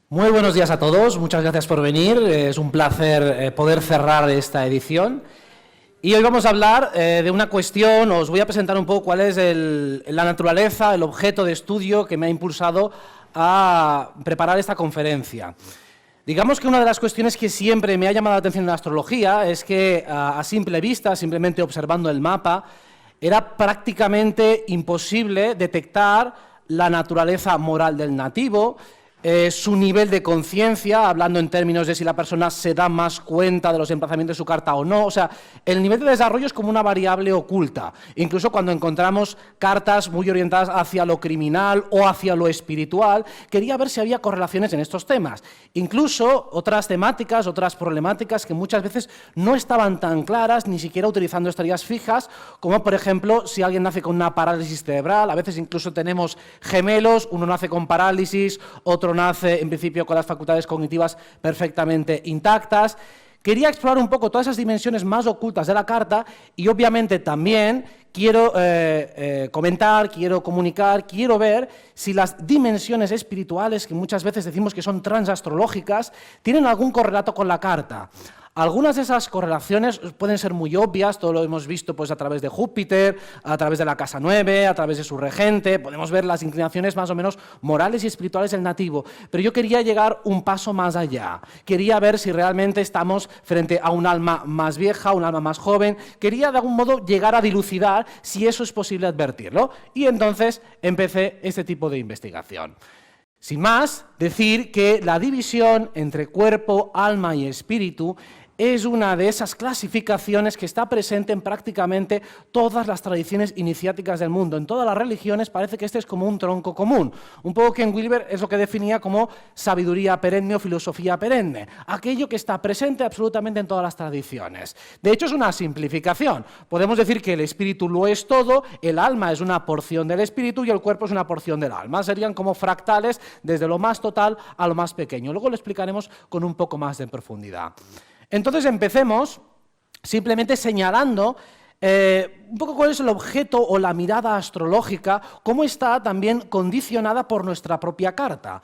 Muy buenos días a todos, muchas gracias por venir, es un placer poder cerrar esta edición. Y hoy vamos a hablar de una cuestión, os voy a presentar un poco cuál es la naturaleza, el objeto de estudio que me ha impulsado a preparar esta conferencia. Digamos que una de las cuestiones que siempre me ha llamado la atención en la astrología es que a simple vista, simplemente observando el mapa, era prácticamente imposible detectar la naturaleza moral del nativo, su nivel de conciencia, hablando en términos de si la persona se da más cuenta de los emplazamientos de su carta o no. O sea, el nivel de desarrollo es como una variable oculta. Incluso cuando encontramos cartas muy orientadas hacia lo criminal o hacia lo espiritual, quería ver si había correlaciones en estos temas. Incluso otras temáticas, otras problemáticas que muchas veces no estaban tan claras, ni siquiera utilizando estrellas fijas, como por ejemplo, si alguien nace con una parálisis cerebral. A veces incluso tenemos gemelos, uno nace con parálisis, otro nace en principio con las facultades cognitivas perfectamente intactas. Quería explorar un poco todas esas dimensiones más ocultas de la carta y obviamente también quiero comentar, quiero comunicar, quiero ver si las dimensiones espirituales, que muchas veces decimos que son transastrológicas, tienen algún correlato con la carta. Algunas de esas correlaciones pueden ser muy obvias, todo lo hemos visto pues, a través de Júpiter, a través de la casa 9, a través de su regente, podemos ver las inclinaciones más o menos morales y espirituales del nativo, pero yo quería llegar un paso más allá, quería ver si realmente estamos frente a un alma más vieja, un alma más joven, quería de algún modo llegar a dilucidar si eso es posible advertirlo, y entonces empecé este tipo de investigación. Sin más, decir que la división entre cuerpo, alma y espíritu es una de esas clasificaciones que está presente en prácticamente todas las tradiciones iniciáticas del mundo. En todas las religiones parece que este es como un tronco común. Un poco Ken Wilber es lo que definía como sabiduría perenne o filosofía perenne. Aquello que está presente absolutamente en todas las tradiciones. De hecho, es una simplificación. Podemos decir que el espíritu lo es todo, el alma es una porción del espíritu y el cuerpo es una porción del alma. Serían como fractales desde lo más total a lo más pequeño. Luego lo explicaremos con un poco más de profundidad. Entonces empecemos simplemente señalando un poco cuál es el objeto o la mirada astrológica, cómo está también condicionada por nuestra propia carta.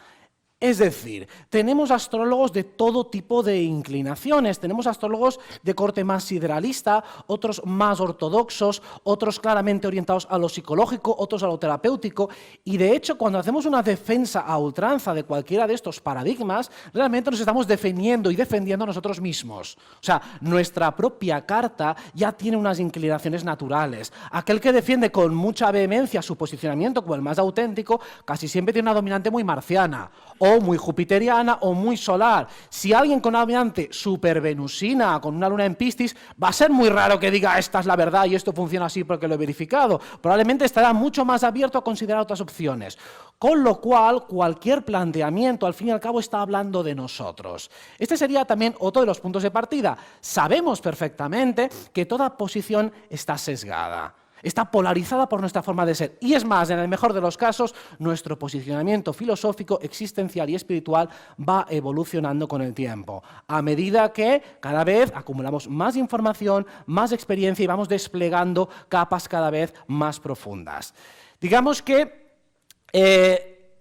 Es decir, tenemos astrólogos de todo tipo de inclinaciones, tenemos astrólogos de corte más sideralista, otros más ortodoxos, otros claramente orientados a lo psicológico, otros a lo terapéutico, y de hecho cuando hacemos una defensa a ultranza de cualquiera de estos paradigmas, realmente nos estamos defendiendo y defendiendo a nosotros mismos. O sea, nuestra propia carta ya tiene unas inclinaciones naturales. Aquel que defiende con mucha vehemencia su posicionamiento como el más auténtico, casi siempre tiene una dominante muy marciana, o muy jupiteriana o muy solar. Si alguien con una dominante supervenusina, con una luna en Piscis, va a ser muy raro que diga esta es la verdad y esto funciona así porque lo he verificado. Probablemente estará mucho más abierto a considerar otras opciones. Con lo cual, cualquier planteamiento, al fin y al cabo, está hablando de nosotros. Este sería también otro de los puntos de partida. Sabemos perfectamente que toda posición está sesgada. Está polarizada por nuestra forma de ser. Y es más, en el mejor de los casos, nuestro posicionamiento filosófico, existencial y espiritual va evolucionando con el tiempo, a medida que cada vez acumulamos más información, más experiencia y vamos desplegando capas cada vez más profundas. Digamos que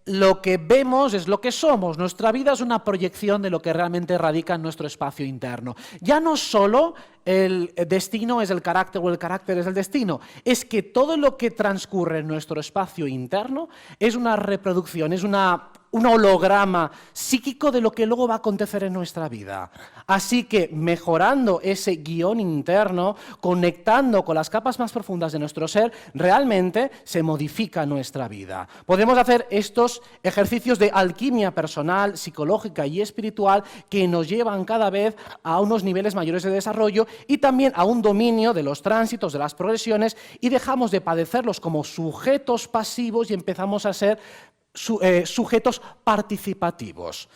lo que vemos es lo que somos. Nuestra vida es una proyección de lo que realmente radica en nuestro espacio interno. Ya no solo el destino es el carácter o el carácter es el destino, es que todo lo que transcurre en nuestro espacio interno es una reproducción, es un holograma psíquico de lo que luego va a acontecer en nuestra vida. Así que mejorando ese guión interno, conectando con las capas más profundas de nuestro ser, realmente se modifica nuestra vida. Podemos hacer estos ejercicios de alquimia personal, psicológica y espiritual que nos llevan cada vez a unos niveles mayores de desarrollo y también a un dominio de los tránsitos, de las progresiones, y dejamos de padecerlos como sujetos pasivos y empezamos a ser sujetos participativos.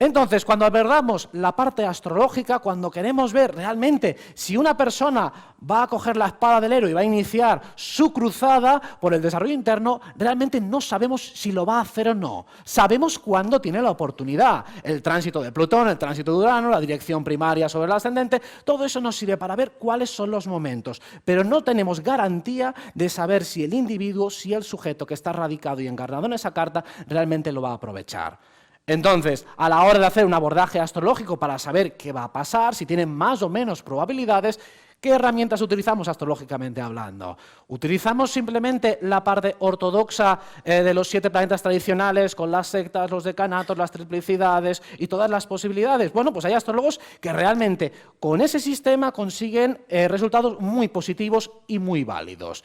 Entonces, cuando abordamos la parte astrológica, cuando queremos ver realmente si una persona va a coger la espada del héroe y va a iniciar su cruzada por el desarrollo interno, realmente no sabemos si lo va a hacer o no. Sabemos cuándo tiene la oportunidad. El tránsito de Plutón, el tránsito de Urano, la dirección primaria sobre el ascendente, todo eso nos sirve para ver cuáles son los momentos. Pero no tenemos garantía de saber si el individuo, si el sujeto que está radicado y encarnado en esa carta, realmente lo va a aprovechar. Entonces, a la hora de hacer un abordaje astrológico para saber qué va a pasar, si tienen más o menos probabilidades, ¿qué herramientas utilizamos astrológicamente hablando? ¿Utilizamos simplemente la parte ortodoxa de los 7 planetas tradicionales con las sectas, los decanatos, las triplicidades y todas las posibilidades? Bueno, pues hay astrólogos que realmente con ese sistema consiguen resultados muy positivos y muy válidos.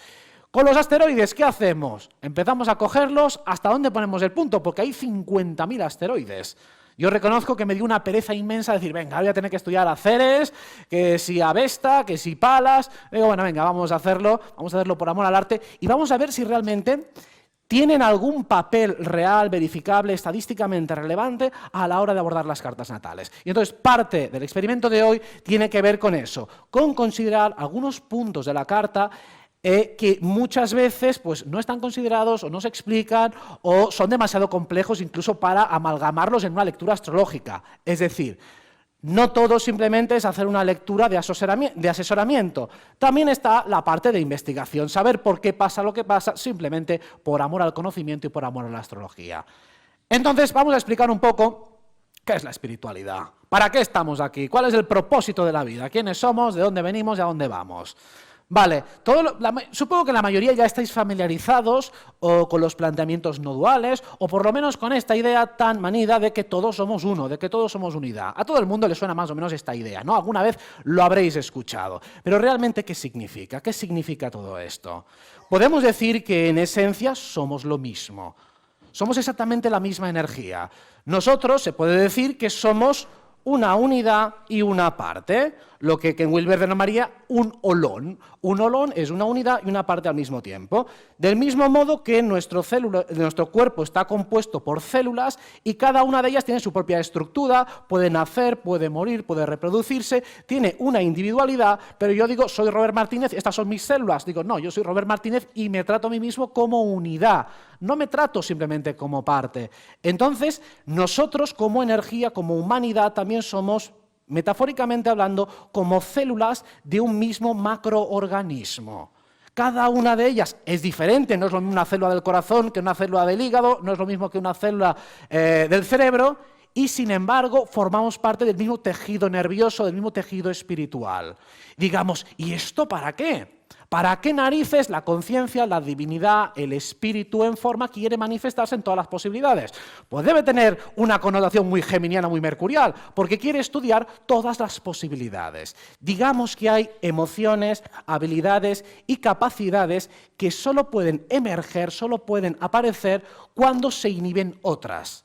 Con los asteroides, ¿qué hacemos? Empezamos a cogerlos, ¿hasta dónde ponemos el punto? Porque hay 50.000 asteroides. Yo reconozco que me dio una pereza inmensa decir, venga, voy a tener que estudiar a Ceres, que si a Vesta, que si Palas. Digo, bueno, venga, vamos a hacerlo por amor al arte y vamos a ver si realmente tienen algún papel real, verificable, estadísticamente relevante a la hora de abordar las cartas natales. Y entonces parte del experimento de hoy tiene que ver con eso, con considerar algunos puntos de la carta que muchas veces pues, no están considerados o no se explican o son demasiado complejos incluso para amalgamarlos en una lectura astrológica. Es decir, no todo simplemente es hacer una lectura de asesoramiento. También está la parte de investigación, saber por qué pasa lo que pasa simplemente por amor al conocimiento y por amor a la astrología. Entonces vamos a explicar un poco qué es la espiritualidad, para qué estamos aquí, cuál es el propósito de la vida, quiénes somos, de dónde venimos y a dónde vamos. Vale, supongo que la mayoría ya estáis familiarizados o con los planteamientos no duales o por lo menos con esta idea tan manida de que todos somos uno, de que todos somos unidad. A todo el mundo le suena más o menos esta idea, ¿no? Alguna vez lo habréis escuchado. Pero realmente, ¿qué significa? ¿Qué significa todo esto? Podemos decir que en esencia somos lo mismo. Somos exactamente la misma energía. Nosotros se puede decir que somos una unidad y una parte, lo que Ken Wilber denominaría un holón. Un holón es una unidad y una parte al mismo tiempo. Del mismo modo que nuestro cuerpo está compuesto por células y cada una de ellas tiene su propia estructura, puede nacer, puede morir, puede reproducirse, tiene una individualidad, pero yo digo, soy Robert Martínez, estas son mis células. Digo, no, yo soy Robert Martínez y me trato a mí mismo como unidad. No me trato simplemente como parte. Entonces, nosotros como energía, como humanidad, también somos, metafóricamente hablando, como células de un mismo macroorganismo. Cada una de ellas es diferente, no es lo mismo una célula del corazón que una célula del hígado, no es lo mismo que una célula del cerebro, y sin embargo formamos parte del mismo tejido nervioso, del mismo tejido espiritual. Digamos, ¿y esto para qué? ¿Para qué narices la conciencia, la divinidad, el espíritu en forma quiere manifestarse en todas las posibilidades? Pues debe tener una connotación muy geminiana, muy mercurial, porque quiere estudiar todas las posibilidades. Digamos que hay emociones, habilidades y capacidades que solo pueden emerger, solo pueden aparecer cuando se inhiben otras.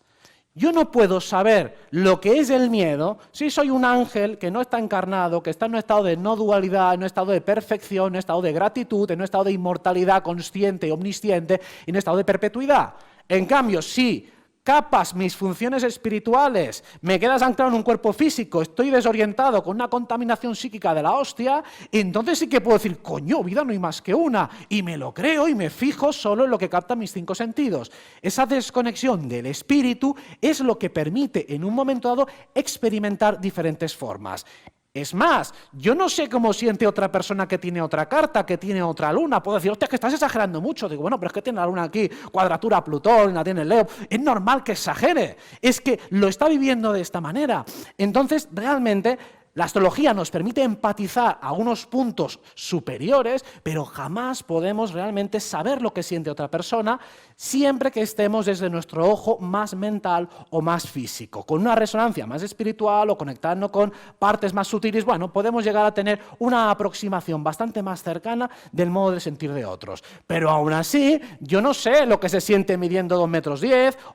Yo no puedo saber lo que es el miedo si soy un ángel que no está encarnado, que está en un estado de no dualidad, en un estado de perfección, en un estado de gratitud, en un estado de inmortalidad consciente y omnisciente, en un estado de perpetuidad. En cambio, si capas mis funciones espirituales, me quedas anclado en un cuerpo físico, estoy desorientado con una contaminación psíquica de la hostia, entonces sí que puedo decir, coño, vida no hay más que una, y me lo creo y me fijo solo en lo que captan mis 5 sentidos. Esa desconexión del espíritu es lo que permite en un momento dado experimentar diferentes formas. Es más, yo no sé cómo siente otra persona que tiene otra carta, que tiene otra luna. Puedo decir, hostia, que estás exagerando mucho. Digo, bueno, pero es que tiene la luna aquí, cuadratura a Plutón, la tiene Leo. Es normal que exagere. Es que lo está viviendo de esta manera. Entonces, realmente, la astrología nos permite empatizar a unos puntos superiores, pero jamás podemos realmente saber lo que siente otra persona siempre que estemos desde nuestro ojo más mental o más físico. Con una resonancia más espiritual o conectando con partes más sutiles, bueno, podemos llegar a tener una aproximación bastante más cercana del modo de sentir de otros. Pero aún así, yo no sé lo que se siente midiendo 2,10 metros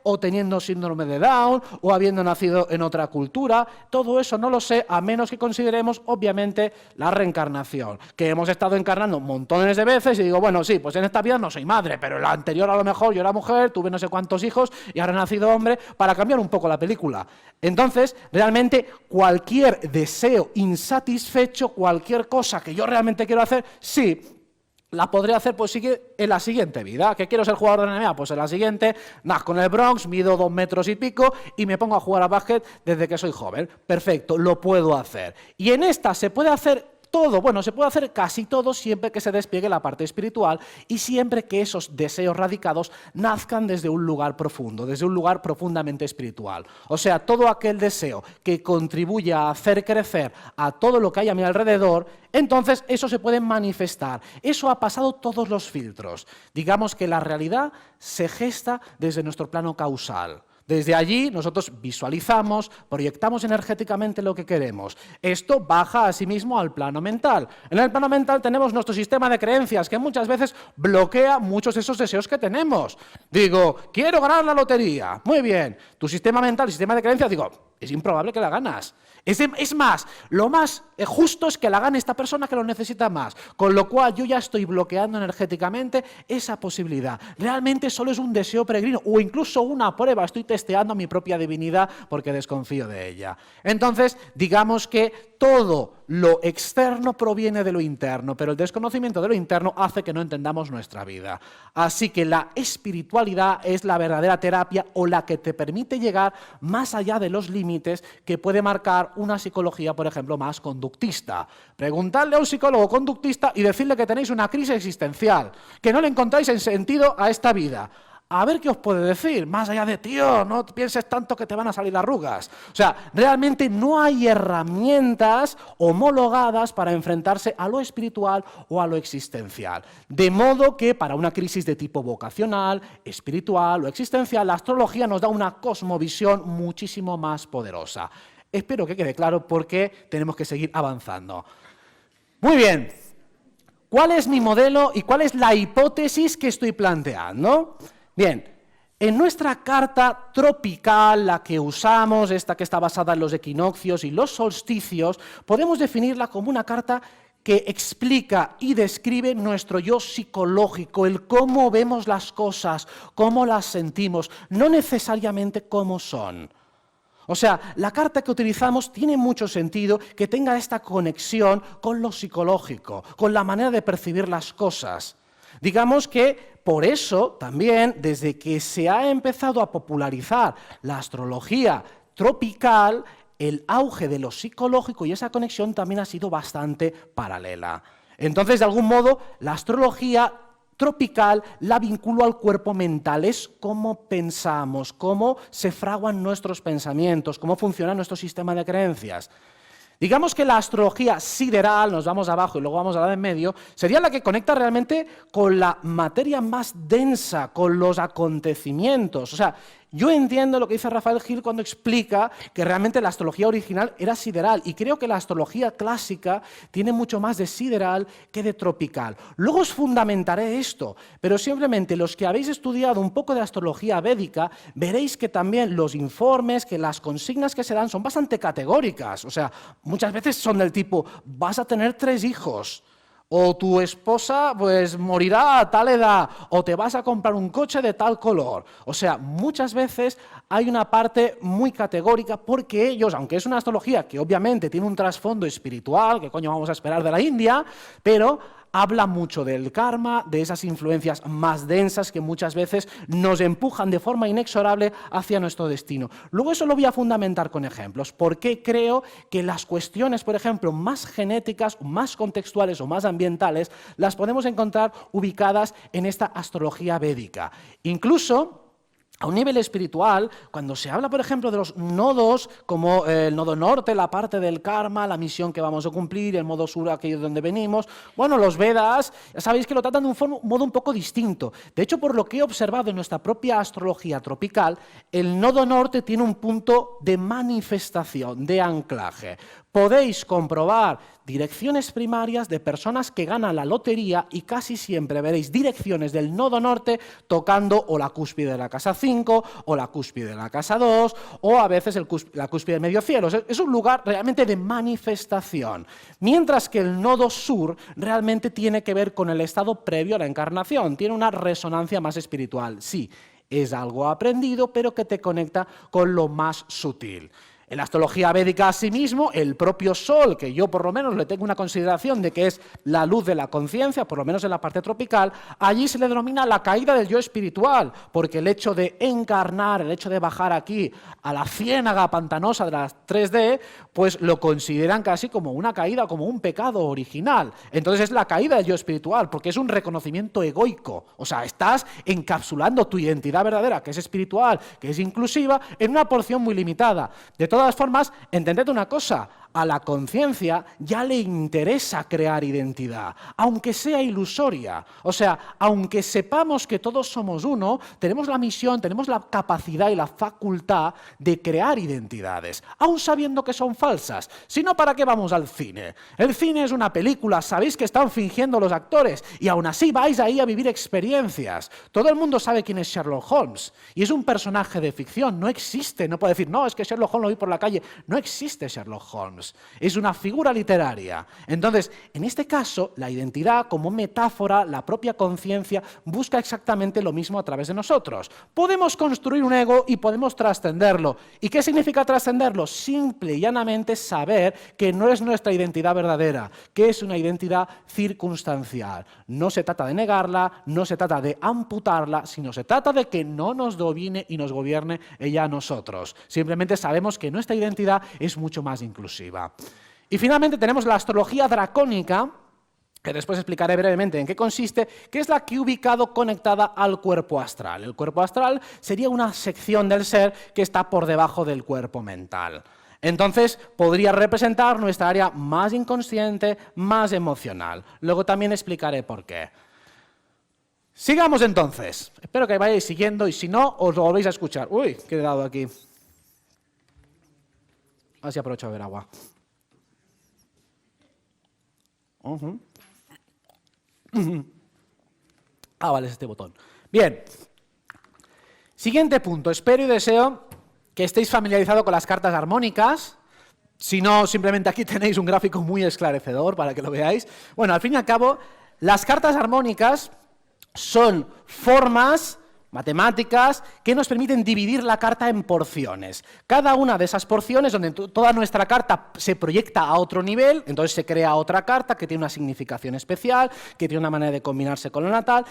o teniendo síndrome de Down o habiendo nacido en otra cultura. Todo eso no lo sé, a menos que consideremos, obviamente, la reencarnación, que hemos estado encarnando montones de veces y digo, bueno, sí, pues en esta vida no soy madre, pero en la anterior a lo mejor yo era mujer, tuve no sé cuántos hijos y ahora he nacido hombre, para cambiar un poco la película. Entonces, realmente, cualquier deseo insatisfecho, cualquier cosa que yo realmente quiero hacer, sí, la podré hacer pues sí que en la siguiente vida. ¿Que quiero ser jugador de la NBA? Pues en la siguiente, con el Bronx, mido 2 metros y pico y me pongo a jugar a básquet desde que soy joven. Perfecto, lo puedo hacer. Y en esta se puede hacer todo. Bueno, se puede hacer casi todo siempre que se despliegue la parte espiritual y siempre que esos deseos radicados nazcan desde un lugar profundo, desde un lugar profundamente espiritual. O sea, todo aquel deseo que contribuya a hacer crecer a todo lo que hay a mi alrededor, entonces eso se puede manifestar. Eso ha pasado todos los filtros. Digamos que la realidad se gesta desde nuestro plano causal. Desde allí nosotros visualizamos, proyectamos energéticamente lo que queremos. Esto baja asimismo al plano mental. En el plano mental tenemos nuestro sistema de creencias que muchas veces bloquea muchos de esos deseos que tenemos. Digo, quiero ganar la lotería. Muy bien, tu sistema mental, sistema de creencias, digo, es improbable que la ganas. Es más, lo más justo es que la gane esta persona que lo necesita más, con lo cual yo ya estoy bloqueando energéticamente esa posibilidad. Realmente solo es un deseo peregrino o incluso una prueba, estoy testeando mi propia divinidad porque desconfío de ella. Entonces, digamos que todo lo externo proviene de lo interno, pero el desconocimiento de lo interno hace que no entendamos nuestra vida. Así que la espiritualidad es la verdadera terapia o la que te permite llegar más allá de los límites que puede marcar una psicología, por ejemplo, más conductista. Preguntadle a un psicólogo conductista y decirle que tenéis una crisis existencial, que no le encontráis en sentido a esta vida. A ver qué os puede decir, más allá de, tío, no pienses tanto que te van a salir arrugas. O sea, realmente no hay herramientas homologadas para enfrentarse a lo espiritual o a lo existencial. De modo que para una crisis de tipo vocacional, espiritual o existencial, la astrología nos da una cosmovisión muchísimo más poderosa. Espero que quede claro porque tenemos que seguir avanzando. Muy bien, ¿cuál es mi modelo y cuál es la hipótesis que estoy planteando? Bien, en nuestra carta tropical, la que usamos, esta que está basada en los equinoccios y los solsticios, podemos definirla como una carta que explica y describe nuestro yo psicológico, el cómo vemos las cosas, cómo las sentimos, no necesariamente cómo son. O sea, la carta que utilizamos tiene mucho sentido que tenga esta conexión con lo psicológico, con la manera de percibir las cosas. Digamos que por eso también, desde que se ha empezado a popularizar la astrología tropical, el auge de lo psicológico y esa conexión también ha sido bastante paralela. Entonces, de algún modo, la astrología tropical la vinculo al cuerpo mental, es cómo pensamos, cómo se fraguan nuestros pensamientos, cómo funciona nuestro sistema de creencias. Digamos que la astrología sideral, nos vamos abajo y luego vamos a la de en medio, sería la que conecta realmente con la materia más densa, con los acontecimientos. O sea, yo entiendo lo que dice Rafael Gil cuando explica que realmente la astrología original era sideral y creo que la astrología clásica tiene mucho más de sideral que de tropical. Luego os fundamentaré esto, pero simplemente los que habéis estudiado un poco de astrología védica veréis que también los informes, que las consignas que se dan son bastante categóricas. O sea, muchas veces son del tipo, vas a tener 3 hijos. O tu esposa pues morirá a tal edad, o te vas a comprar un coche de tal color. O sea, muchas veces hay una parte muy categórica porque ellos, aunque es una astrología que obviamente tiene un trasfondo espiritual, que coño vamos a esperar de la India, pero habla mucho del karma, de esas influencias más densas que muchas veces nos empujan de forma inexorable hacia nuestro destino. Luego eso lo voy a fundamentar con ejemplos. ¿Por qué creo que las cuestiones, por ejemplo, más genéticas, más contextuales o más ambientales, las podemos encontrar ubicadas en esta astrología védica? Incluso a un nivel espiritual, cuando se habla, por ejemplo, de los nodos, como el nodo norte, la parte del karma, la misión que vamos a cumplir, el nodo sur, aquello de donde venimos, bueno, los Vedas, ya sabéis que lo tratan de un modo un poco distinto. De hecho, por lo que he observado en nuestra propia astrología tropical, el nodo norte tiene un punto de manifestación, de anclaje. Podéis comprobar direcciones primarias de personas que ganan la lotería y casi siempre veréis direcciones del nodo norte tocando o la cúspide de la casa 5 o la cúspide de la casa 2 o a veces la cúspide del medio cielo. Es un lugar realmente de manifestación. Mientras que el nodo sur realmente tiene que ver con el estado previo a la encarnación, tiene una resonancia más espiritual. Sí, es algo aprendido, pero que te conecta con lo más sutil. En la astrología védica, asimismo, el propio Sol, que yo por lo menos le tengo una consideración de que es la luz de la conciencia, por lo menos en la parte tropical, allí se le denomina la caída del yo espiritual, porque el hecho de encarnar, el hecho de bajar aquí a la ciénaga pantanosa de las 3D, pues lo consideran casi como una caída, como un pecado original. Entonces es la caída del yo espiritual, porque es un reconocimiento egoico. O sea, estás encapsulando tu identidad verdadera, que es espiritual, que es inclusiva, en una porción muy limitada. De todas formas, entended una cosa, a la conciencia ya le interesa crear identidad, aunque sea ilusoria. O sea, aunque sepamos que todos somos uno, tenemos la misión, tenemos la capacidad y la facultad de crear identidades, aun sabiendo que son falsas. Si no, ¿para qué vamos al cine? El cine es una película, sabéis que están fingiendo los actores y aún así vais ahí a vivir experiencias. Todo el mundo sabe quién es Sherlock Holmes y es un personaje de ficción, no existe, no puede decir, no, es que Sherlock Holmes lo vi por la calle, no existe Sherlock Holmes. Es una figura literaria. Entonces, en este caso, la identidad como metáfora, la propia conciencia, busca exactamente lo mismo a través de nosotros. Podemos construir un ego y podemos trascenderlo. ¿Y qué significa trascenderlo? Simple y llanamente saber que no es nuestra identidad verdadera, que es una identidad circunstancial. No se trata de negarla, no se trata de amputarla, sino se trata de que no nos domine y nos gobierne ella a nosotros. Simplemente sabemos que nuestra identidad es mucho más inclusiva. Y finalmente tenemos la astrología dracónica, que después explicaré brevemente en qué consiste, que es la que he ubicado conectada al cuerpo astral. El cuerpo astral sería una sección del ser que está por debajo del cuerpo mental. Entonces, podría representar nuestra área más inconsciente, más emocional. Luego también explicaré por qué. Sigamos entonces. Espero que vayáis siguiendo y si no, os lo volvéis a escuchar. Uy, ¿qué he dado aquí? Así aprovecho a beber agua. Ah, vale, es este botón. Bien. Siguiente punto. Espero y deseo que estéis familiarizados con las cartas armónicas. Si no, simplemente aquí tenéis un gráfico muy esclarecedor para que lo veáis. Bueno, al fin y al cabo, las cartas armónicas son formas matemáticas que nos permiten dividir la carta en porciones. Cada una de esas porciones, donde toda nuestra carta se proyecta a otro nivel, entonces se crea otra carta que tiene una significación especial, que tiene una manera de combinarse con lo natal,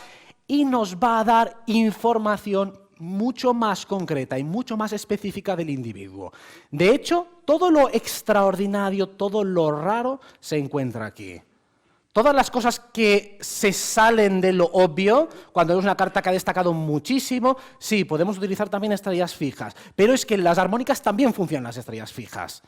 y nos va a dar información mucho más concreta y mucho más específica del individuo. De hecho, todo lo extraordinario, todo lo raro se encuentra aquí. Todas las cosas que se salen de lo obvio, cuando es una carta que ha destacado muchísimo, sí, podemos utilizar también estrellas fijas, pero es que en las armónicas también funcionan las estrellas fijas.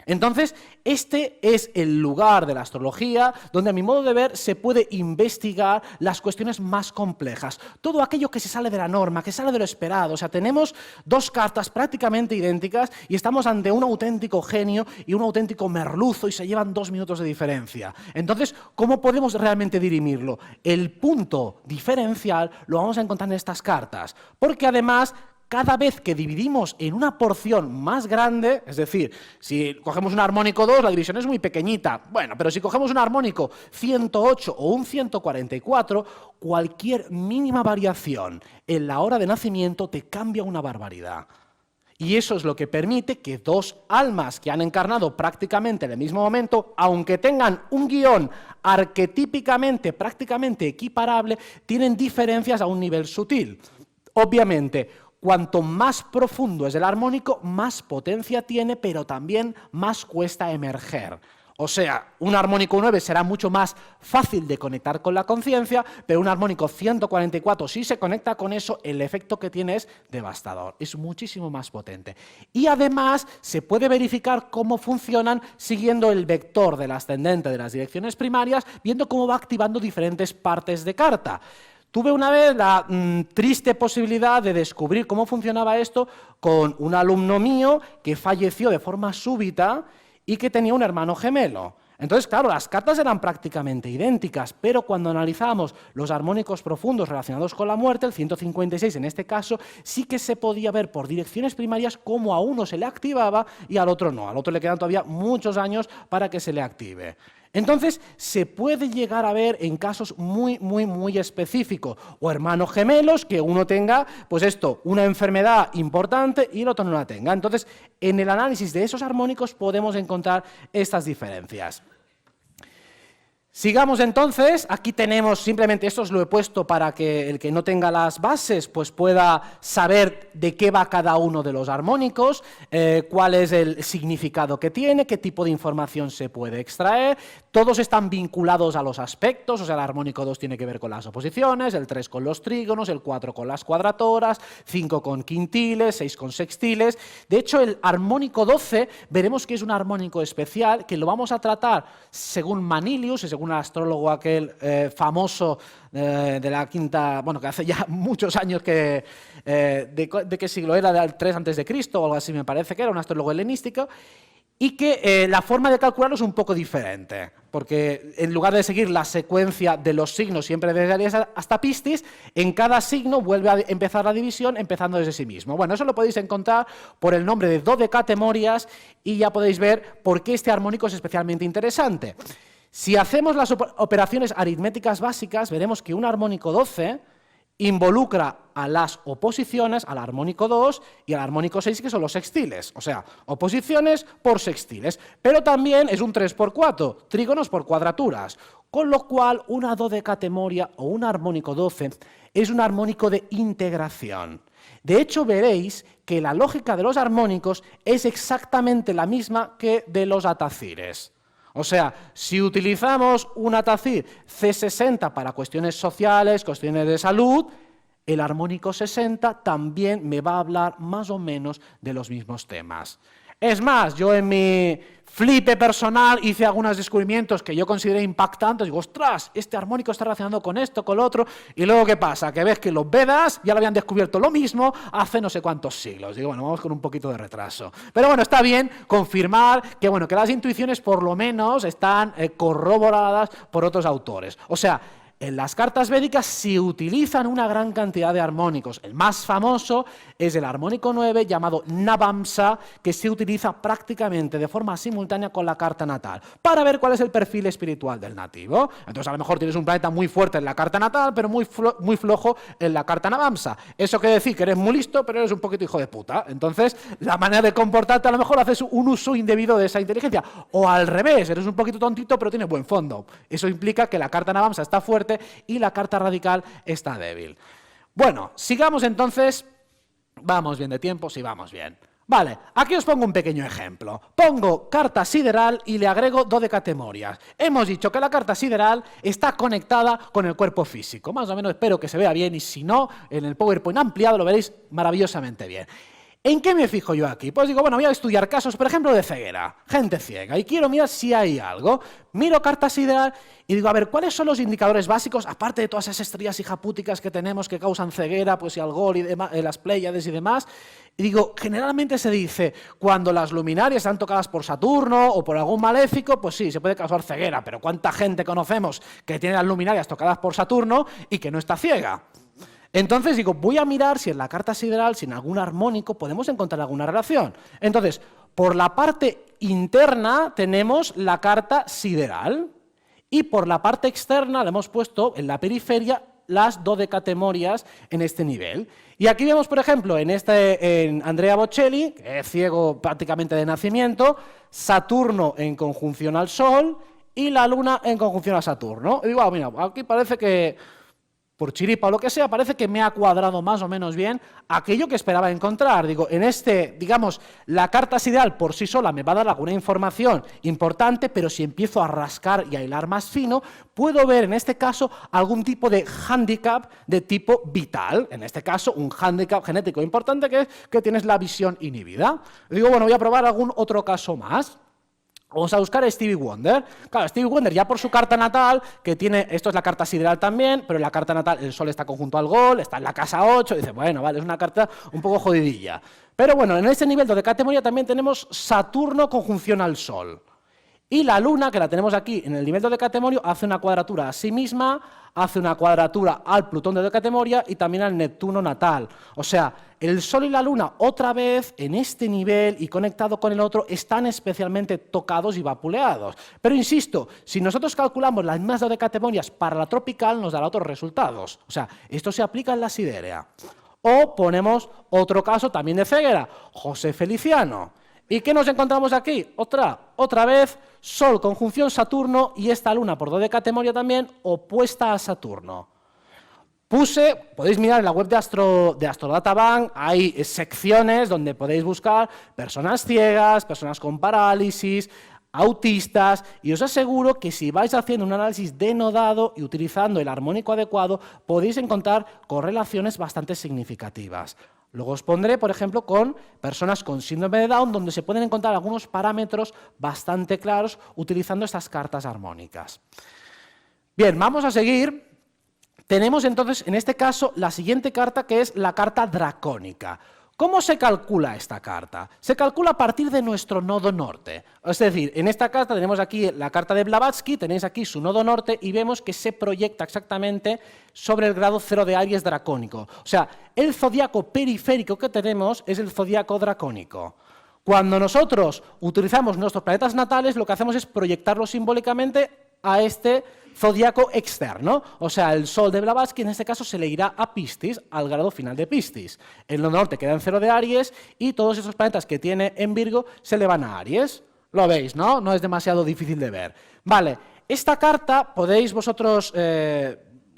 Entonces, este es el lugar de la astrología donde, a mi modo de ver, se puede investigar las cuestiones más complejas. Todo aquello que se sale de la norma, que sale de lo esperado. O sea, tenemos dos cartas prácticamente idénticas y estamos ante un auténtico genio y un auténtico merluzo y se llevan 2 minutos de diferencia. Entonces, ¿cómo podemos realmente dirimirlo? El punto diferencial lo vamos a encontrar en estas cartas, porque además cada vez que dividimos en una porción más grande, es decir, si cogemos un armónico 2, la división es muy pequeñita. Bueno, pero si cogemos un armónico 108 o un 144, cualquier mínima variación en la hora de nacimiento te cambia una barbaridad. Y eso es lo que permite que dos almas que han encarnado prácticamente en el mismo momento, aunque tengan un guión arquetípicamente prácticamente equiparable, tienen diferencias a un nivel sutil. Obviamente, cuanto más profundo es el armónico, más potencia tiene, pero también más cuesta emerger. O sea, un armónico 9 será mucho más fácil de conectar con la conciencia, pero un armónico 144, si se conecta con eso, el efecto que tiene es devastador, es muchísimo más potente. Y además se puede verificar cómo funcionan siguiendo el vector del ascendente de las direcciones primarias, viendo cómo va activando diferentes partes de carta. Tuve una vez la triste posibilidad de descubrir cómo funcionaba esto con un alumno mío que falleció de forma súbita y que tenía un hermano gemelo. Entonces, claro, las cartas eran prácticamente idénticas, pero cuando analizábamos los armónicos profundos relacionados con la muerte, el 156 en este caso, sí que se podía ver por direcciones primarias cómo a uno se le activaba y al otro no. Al otro le quedan todavía muchos años para que se le active. Entonces, se puede llegar a ver en casos muy específicos, o hermanos gemelos, que uno tenga, pues esto, una enfermedad importante y el otro no la tenga. Entonces, en el análisis de esos armónicos podemos encontrar estas diferencias. Sigamos entonces, aquí tenemos simplemente, esto os lo he puesto para que el que no tenga las bases pues pueda saber de qué va cada uno de los armónicos, cuál es el significado que tiene, qué tipo de información se puede extraer. Todos están vinculados a los aspectos, o sea, el armónico 2 tiene que ver con las oposiciones, el 3 con los trígonos, el 4 con las cuadratoras, 5 con quintiles, 6 con sextiles. De hecho, el armónico 12 veremos que es un armónico especial que lo vamos a tratar según Manilius y según el astrólogo aquel famoso de la quinta, bueno, que hace ya muchos años que, ¿de qué siglo era? Del 3 a.C. o algo así me parece que era, un astrólogo helenístico, y que la forma de calcularlo es un poco diferente, porque en lugar de seguir la secuencia de los signos siempre desde Aries hasta Piscis, en cada signo vuelve a empezar la división empezando desde sí mismo. Bueno, eso lo podéis encontrar por el nombre de dodecatemorias y ya podéis ver por qué este armónico es especialmente interesante. Si hacemos las operaciones aritméticas básicas, veremos que un armónico 12 involucra a las oposiciones, al armónico 2 y al armónico 6, que son los sextiles, o sea, oposiciones por sextiles, pero también es un 3 por 4, trígonos por cuadraturas, con lo cual una dodecatemoria o un armónico 12 es un armónico de integración. De hecho, veréis que la lógica de los armónicos es exactamente la misma que de los atacires. O sea, si utilizamos un atacir C60 para cuestiones sociales, cuestiones de salud, el armónico 60 también me va a hablar más o menos de los mismos temas. Es más, yo en mi flipe personal hice algunos descubrimientos que yo consideré impactantes. Digo, ostras, este armónico está relacionado con esto, con lo otro. Y luego, ¿qué pasa? Que ves que los Vedas ya lo habían descubierto lo mismo hace no sé cuántos siglos. Digo, bueno, vamos con un poquito de retraso. Pero bueno, está bien confirmar que, bueno, que las intuiciones por lo menos están corroboradas por otros autores. O sea, en las cartas védicas se utilizan una gran cantidad de armónicos. El más famoso es el armónico 9 llamado Navamsa, que se utiliza prácticamente de forma simultánea con la carta natal, para ver cuál es el perfil espiritual del nativo. Entonces a lo mejor tienes un planeta muy fuerte en la carta natal, pero muy flojo en la carta Navamsa. Eso quiere decir que eres muy listo, pero eres un poquito hijo de puta. Entonces la manera de comportarte a lo mejor haces un uso indebido de esa inteligencia. O al revés, eres un poquito tontito, pero tienes buen fondo. Eso implica que la carta Navamsa está fuerte y la carta radical está débil. Bueno, sigamos entonces. ¿Vamos bien de tiempo? Sí, vamos bien. Vale, aquí os pongo un pequeño ejemplo. Pongo carta sideral y le agrego dodecatemorias. Hemos dicho que la carta sideral está conectada con el cuerpo físico. Más o menos espero que se vea bien y si no, en el PowerPoint ampliado lo veréis maravillosamente bien. ¿En qué me fijo yo aquí? Pues digo, bueno, voy a estudiar casos, por ejemplo, de ceguera, gente ciega, y quiero mirar si hay algo. Miro carta sideral y digo, a ver, ¿cuáles son los indicadores básicos, aparte de todas esas estrellas hijapúticas que tenemos que causan ceguera, pues y Algol y demás, las Pléyades y demás? Y digo, generalmente se dice, cuando las luminarias están tocadas por Saturno o por algún maléfico, pues sí, se puede causar ceguera, pero ¿cuánta gente conocemos que tiene las luminarias tocadas por Saturno y que no está ciega? Entonces digo, voy a mirar si en la carta sideral, si en algún armónico podemos encontrar alguna relación. Entonces, por la parte interna tenemos la carta sideral y por la parte externa le hemos puesto en la periferia las dodecatemorias en este nivel. Y aquí vemos, por ejemplo, en Andrea Bocelli, que es ciego prácticamente de nacimiento, Saturno en conjunción al Sol y la Luna en conjunción a Saturno. Y digo, mira, aquí parece que por chiripa o lo que sea, parece que me ha cuadrado más o menos bien aquello que esperaba encontrar. Digo, digamos, la carta sideral por sí sola me va a dar alguna información importante, pero si empiezo a rascar y a hilar más fino, puedo ver en este caso algún tipo de hándicap de tipo vital. En este caso, un hándicap genético importante que es que tienes la visión inhibida. Digo, bueno, voy a probar algún otro caso más. Vamos a buscar a Stevie Wonder. Claro, Stevie Wonder ya por su carta natal, que tiene, esto es la carta sideral también, pero en la carta natal el Sol está conjunto al Gol, está en la casa 8, y dice, bueno, vale, es una carta un poco jodidilla. Pero bueno, en este nivel de categoría también tenemos Saturno conjunción al Sol. Y la Luna, que la tenemos aquí en el nivel de dodecatemorio, hace una cuadratura a sí misma, hace una cuadratura al Plutón de dodecatemoria y también al Neptuno natal. O sea, el Sol y la Luna, otra vez, en este nivel y conectado con el otro, están especialmente tocados y vapuleados. Pero insisto, si nosotros calculamos las mismas dodecatemorias para la tropical, nos dará otros resultados. O sea, esto se aplica en la siderea. O ponemos otro caso también de ceguera, José Feliciano. ¿Y qué nos encontramos aquí? Otra vez, Sol conjunción Saturno y esta Luna por dodecatemoria también opuesta a Saturno. Podéis mirar en la web de Astrodatabank, hay secciones donde podéis buscar personas ciegas, personas con parálisis, autistas, y os aseguro que si vais haciendo un análisis denodado y utilizando el armónico adecuado, podéis encontrar correlaciones bastante significativas. Luego os pondré, por ejemplo, con personas con síndrome de Down, donde se pueden encontrar algunos parámetros bastante claros utilizando estas cartas armónicas. Bien, vamos a seguir. Tenemos entonces, en este caso, la siguiente carta, que es la carta dracónica. ¿Cómo se calcula esta carta? Se calcula a partir de nuestro nodo norte. Es decir, en esta carta tenemos aquí la carta de Blavatsky, tenéis aquí su nodo norte y vemos que se proyecta exactamente sobre el grado 0 de Aries dracónico. O sea, el zodiaco periférico que tenemos es el zodiaco dracónico. Cuando nosotros utilizamos nuestros planetas natales, lo que hacemos es proyectarlo simbólicamente a este zodiaco externo, o sea, el Sol de Blavatsky en este caso se le irá a Piscis, al grado final de Piscis. El nodo norte queda en 0 de Aries y todos esos planetas que tiene en Virgo se le van a Aries. Lo veis, ¿no? No es demasiado difícil de ver. Vale, esta carta podéis vosotros...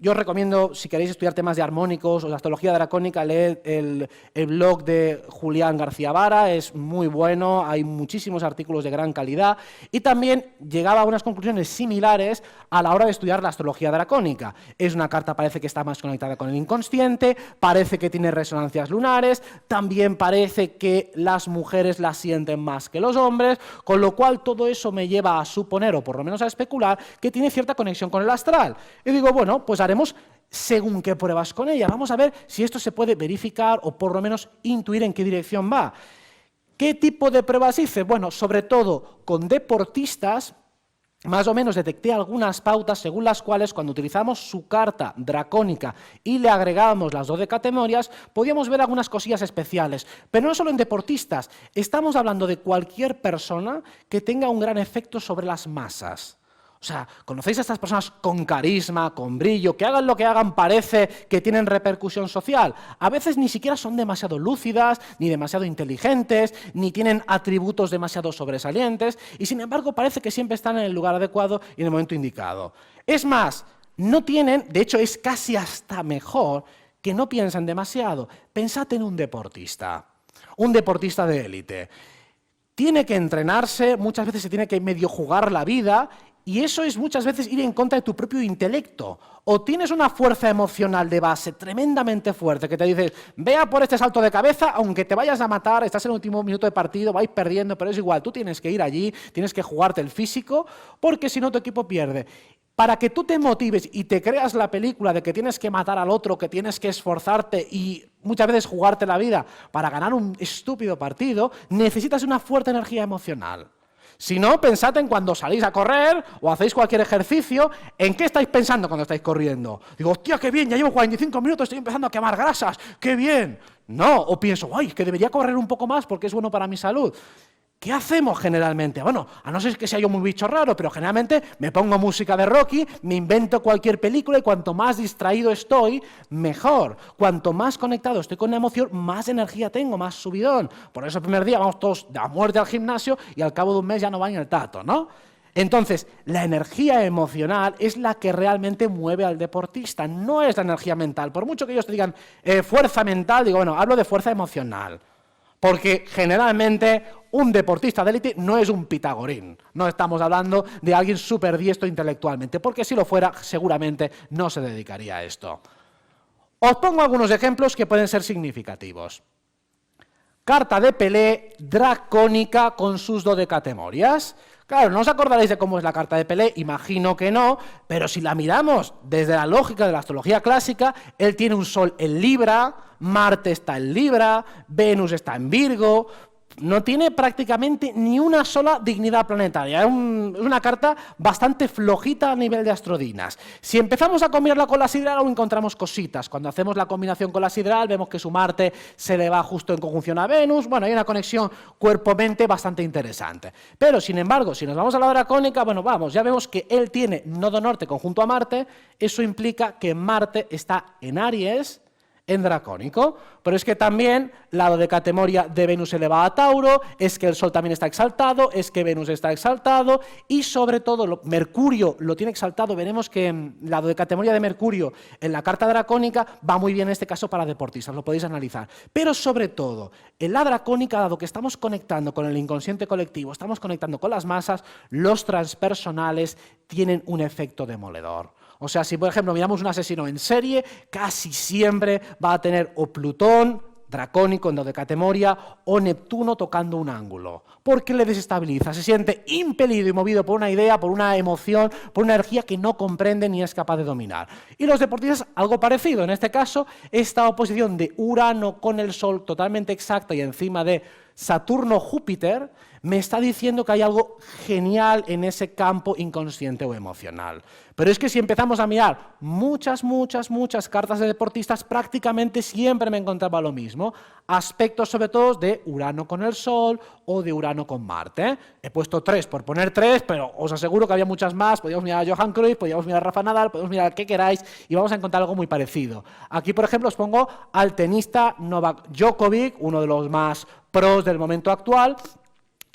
yo os recomiendo, si queréis estudiar temas de armónicos o de astrología dracónica, leed el blog de Julián García Vara, es muy bueno, hay muchísimos artículos de gran calidad, y también llegaba a unas conclusiones similares a la hora de estudiar la astrología dracónica. Es una carta, parece que está más conectada con el inconsciente, parece que tiene resonancias lunares, también parece que las mujeres la sienten más que los hombres, con lo cual todo eso me lleva a suponer, o por lo menos a especular, que tiene cierta conexión con el astral. Y digo, bueno, pues haremos según qué pruebas con ella. Vamos a ver si esto se puede verificar o por lo menos intuir en qué dirección va. ¿Qué tipo de pruebas hice? Bueno, sobre todo con deportistas, más o menos detecté algunas pautas según las cuales cuando utilizamos su carta dracónica y le agregábamos las dodecatemorias, podíamos ver algunas cosillas especiales. Pero no solo en deportistas, estamos hablando de cualquier persona que tenga un gran efecto sobre las masas. O sea, ¿conocéis a estas personas con carisma, con brillo, que hagan lo que hagan parece que tienen repercusión social? A veces ni siquiera son demasiado lúcidas, ni demasiado inteligentes, ni tienen atributos demasiado sobresalientes, y sin embargo parece que siempre están en el lugar adecuado y en el momento indicado. Es más, no tienen, de hecho es casi hasta mejor, que no piensan demasiado. Pensad en un deportista de élite. Tiene que entrenarse, muchas veces se tiene que medio jugar la vida, y eso es muchas veces ir en contra de tu propio intelecto. O tienes una fuerza emocional de base tremendamente fuerte que te dices, vea por este salto de cabeza, aunque te vayas a matar, estás en el último minuto de partido, vais perdiendo, pero es igual, tú tienes que ir allí, tienes que jugarte el físico, porque si no tu equipo pierde. Para que tú te motives y te creas la película de que tienes que matar al otro, que tienes que esforzarte y muchas veces jugarte la vida para ganar un estúpido partido, necesitas una fuerte energía emocional. Si no, pensad en cuando salís a correr o hacéis cualquier ejercicio, ¿en qué estáis pensando cuando estáis corriendo? Digo, hostia, qué bien, ya llevo 45 minutos, estoy empezando a quemar grasas, qué bien. No, o pienso, ay, que debería correr un poco más porque es bueno para mi salud. ¿Qué hacemos generalmente? Bueno, a no ser que sea yo muy bicho raro, pero generalmente me pongo música de Rocky, me invento cualquier película y cuanto más distraído estoy, mejor. Cuanto más conectado estoy con la emoción, más energía tengo, más subidón. Por eso el primer día vamos todos a muerte al gimnasio y al cabo de un mes ya no va ni el tato, ¿no? Entonces, la energía emocional es la que realmente mueve al deportista, no es la energía mental. Por mucho que ellos te digan fuerza mental, digo, bueno, hablo de fuerza emocional. Porque generalmente un deportista de élite no es un pitagorín. No estamos hablando de alguien súper diestro intelectualmente, porque si lo fuera, seguramente no se dedicaría a esto. Os pongo algunos ejemplos que pueden ser significativos. Carta de Pelé dracónica con sus dodecatemorias. Claro, no os acordaréis de cómo es la carta de Pelé, imagino que no, pero si la miramos desde la lógica de la astrología clásica, él tiene un Sol en Libra, Marte está en Libra, Venus está en Virgo, no tiene prácticamente ni una sola dignidad planetaria. Es una carta bastante flojita a nivel de astrodinas. Si empezamos a combinarla con la sideral, aún encontramos cositas. Cuando hacemos la combinación con la sideral, vemos que su Marte se le va justo en conjunción a Venus. Bueno, hay una conexión cuerpo-mente bastante interesante. Pero, sin embargo, si nos vamos a la dracónica, bueno, vamos, ya vemos que él tiene nodo norte conjunto a Marte. Eso implica que Marte está en Aries, en dracónico, pero es que también la dodecatemoria de Venus elevada a Tauro, es que el Sol también está exaltado, es que Venus está exaltado y sobre todo Mercurio lo tiene exaltado. Veremos que la dodecatemoria de Mercurio en la carta dracónica va muy bien en este caso para deportistas, lo podéis analizar. Pero sobre todo, en la dracónica, dado que estamos conectando con el inconsciente colectivo, estamos conectando con las masas, los transpersonales tienen un efecto demoledor. O sea, si por ejemplo miramos un asesino en serie, casi siempre va a tener o Plutón, dracónico en dodecatemoria, o Neptuno tocando un ángulo. Porque le desestabiliza, se siente impelido y movido por una idea, por una emoción, por una energía que no comprende ni es capaz de dominar. Y los deportistas, algo parecido. En este caso, esta oposición de Urano con el Sol totalmente exacta y encima de Saturno-Júpiter, me está diciendo que hay algo genial en ese campo inconsciente o emocional. Pero es que si empezamos a mirar muchas cartas de deportistas, prácticamente siempre me encontraba lo mismo. Aspectos sobre todo de Urano con el Sol o de Urano con Marte. He puesto 3 por poner 3, pero os aseguro que había muchas más. Podríamos mirar a Johan Cruyff, podríamos mirar a Rafa Nadal, podemos mirar al que queráis y vamos a encontrar algo muy parecido. Aquí, por ejemplo, os pongo al tenista Novak Djokovic, uno de los más pros del momento actual.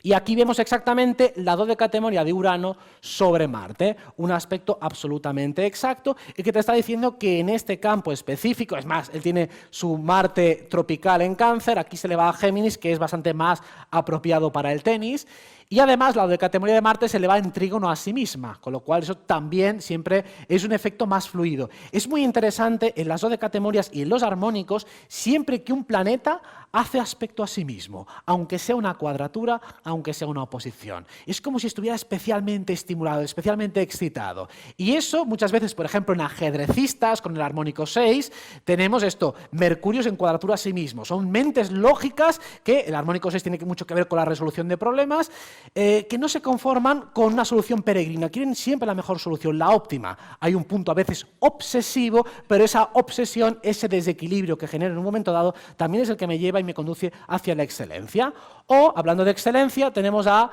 Y aquí vemos exactamente la dodecatemoria de Urano sobre Marte, un aspecto absolutamente exacto y que te está diciendo que en este campo específico, es más, él tiene su Marte tropical en Cáncer, aquí se le va a Géminis, que es bastante más apropiado para el tenis, y además la dodecatemoria de Marte se le va en trígono a sí misma, con lo cual eso también siempre es un efecto más fluido. Es muy interesante en las dodecatemorias y en los armónicos, siempre que un planeta hace aspecto a sí mismo, aunque sea una cuadratura, aunque sea una oposición. Es como si estuviera especialmente estimulado, especialmente excitado. Y eso muchas veces, por ejemplo, en ajedrecistas, con el armónico 6, tenemos esto, Mercurios en cuadratura a sí mismo. Son mentes lógicas que el armónico 6 tiene mucho que ver con la resolución de problemas, que no se conforman con una solución peregrina, quieren siempre la mejor solución, la óptima. Hay un punto a veces obsesivo, pero esa obsesión, ese desequilibrio que genera en un momento dado, también es el que me lleva y me conduce hacia la excelencia. O, hablando de excelencia, tenemos a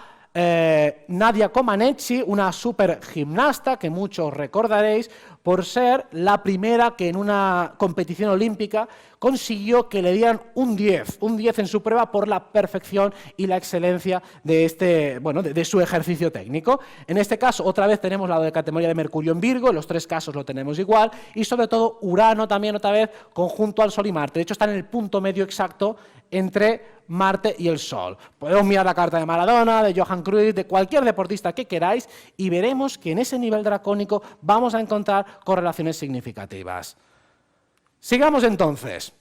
Nadia Comaneci, una super gimnasta que muchos recordaréis por ser la primera que en una competición olímpica consiguió que le dieran un 10 en su prueba por la perfección y la excelencia de, de su ejercicio técnico. En este caso, otra vez tenemos la dodecatemoria de Mercurio en Virgo, en los 3 casos lo tenemos igual, y sobre todo Urano también otra vez conjunto al Sol y Marte. De hecho, está en el punto medio exacto entre Marte y el Sol. Podemos mirar la carta de Maradona, de Johan Cruyff, de cualquier deportista que queráis y veremos que en ese nivel dracónico vamos a encontrar correlaciones significativas. Sigamos entonces.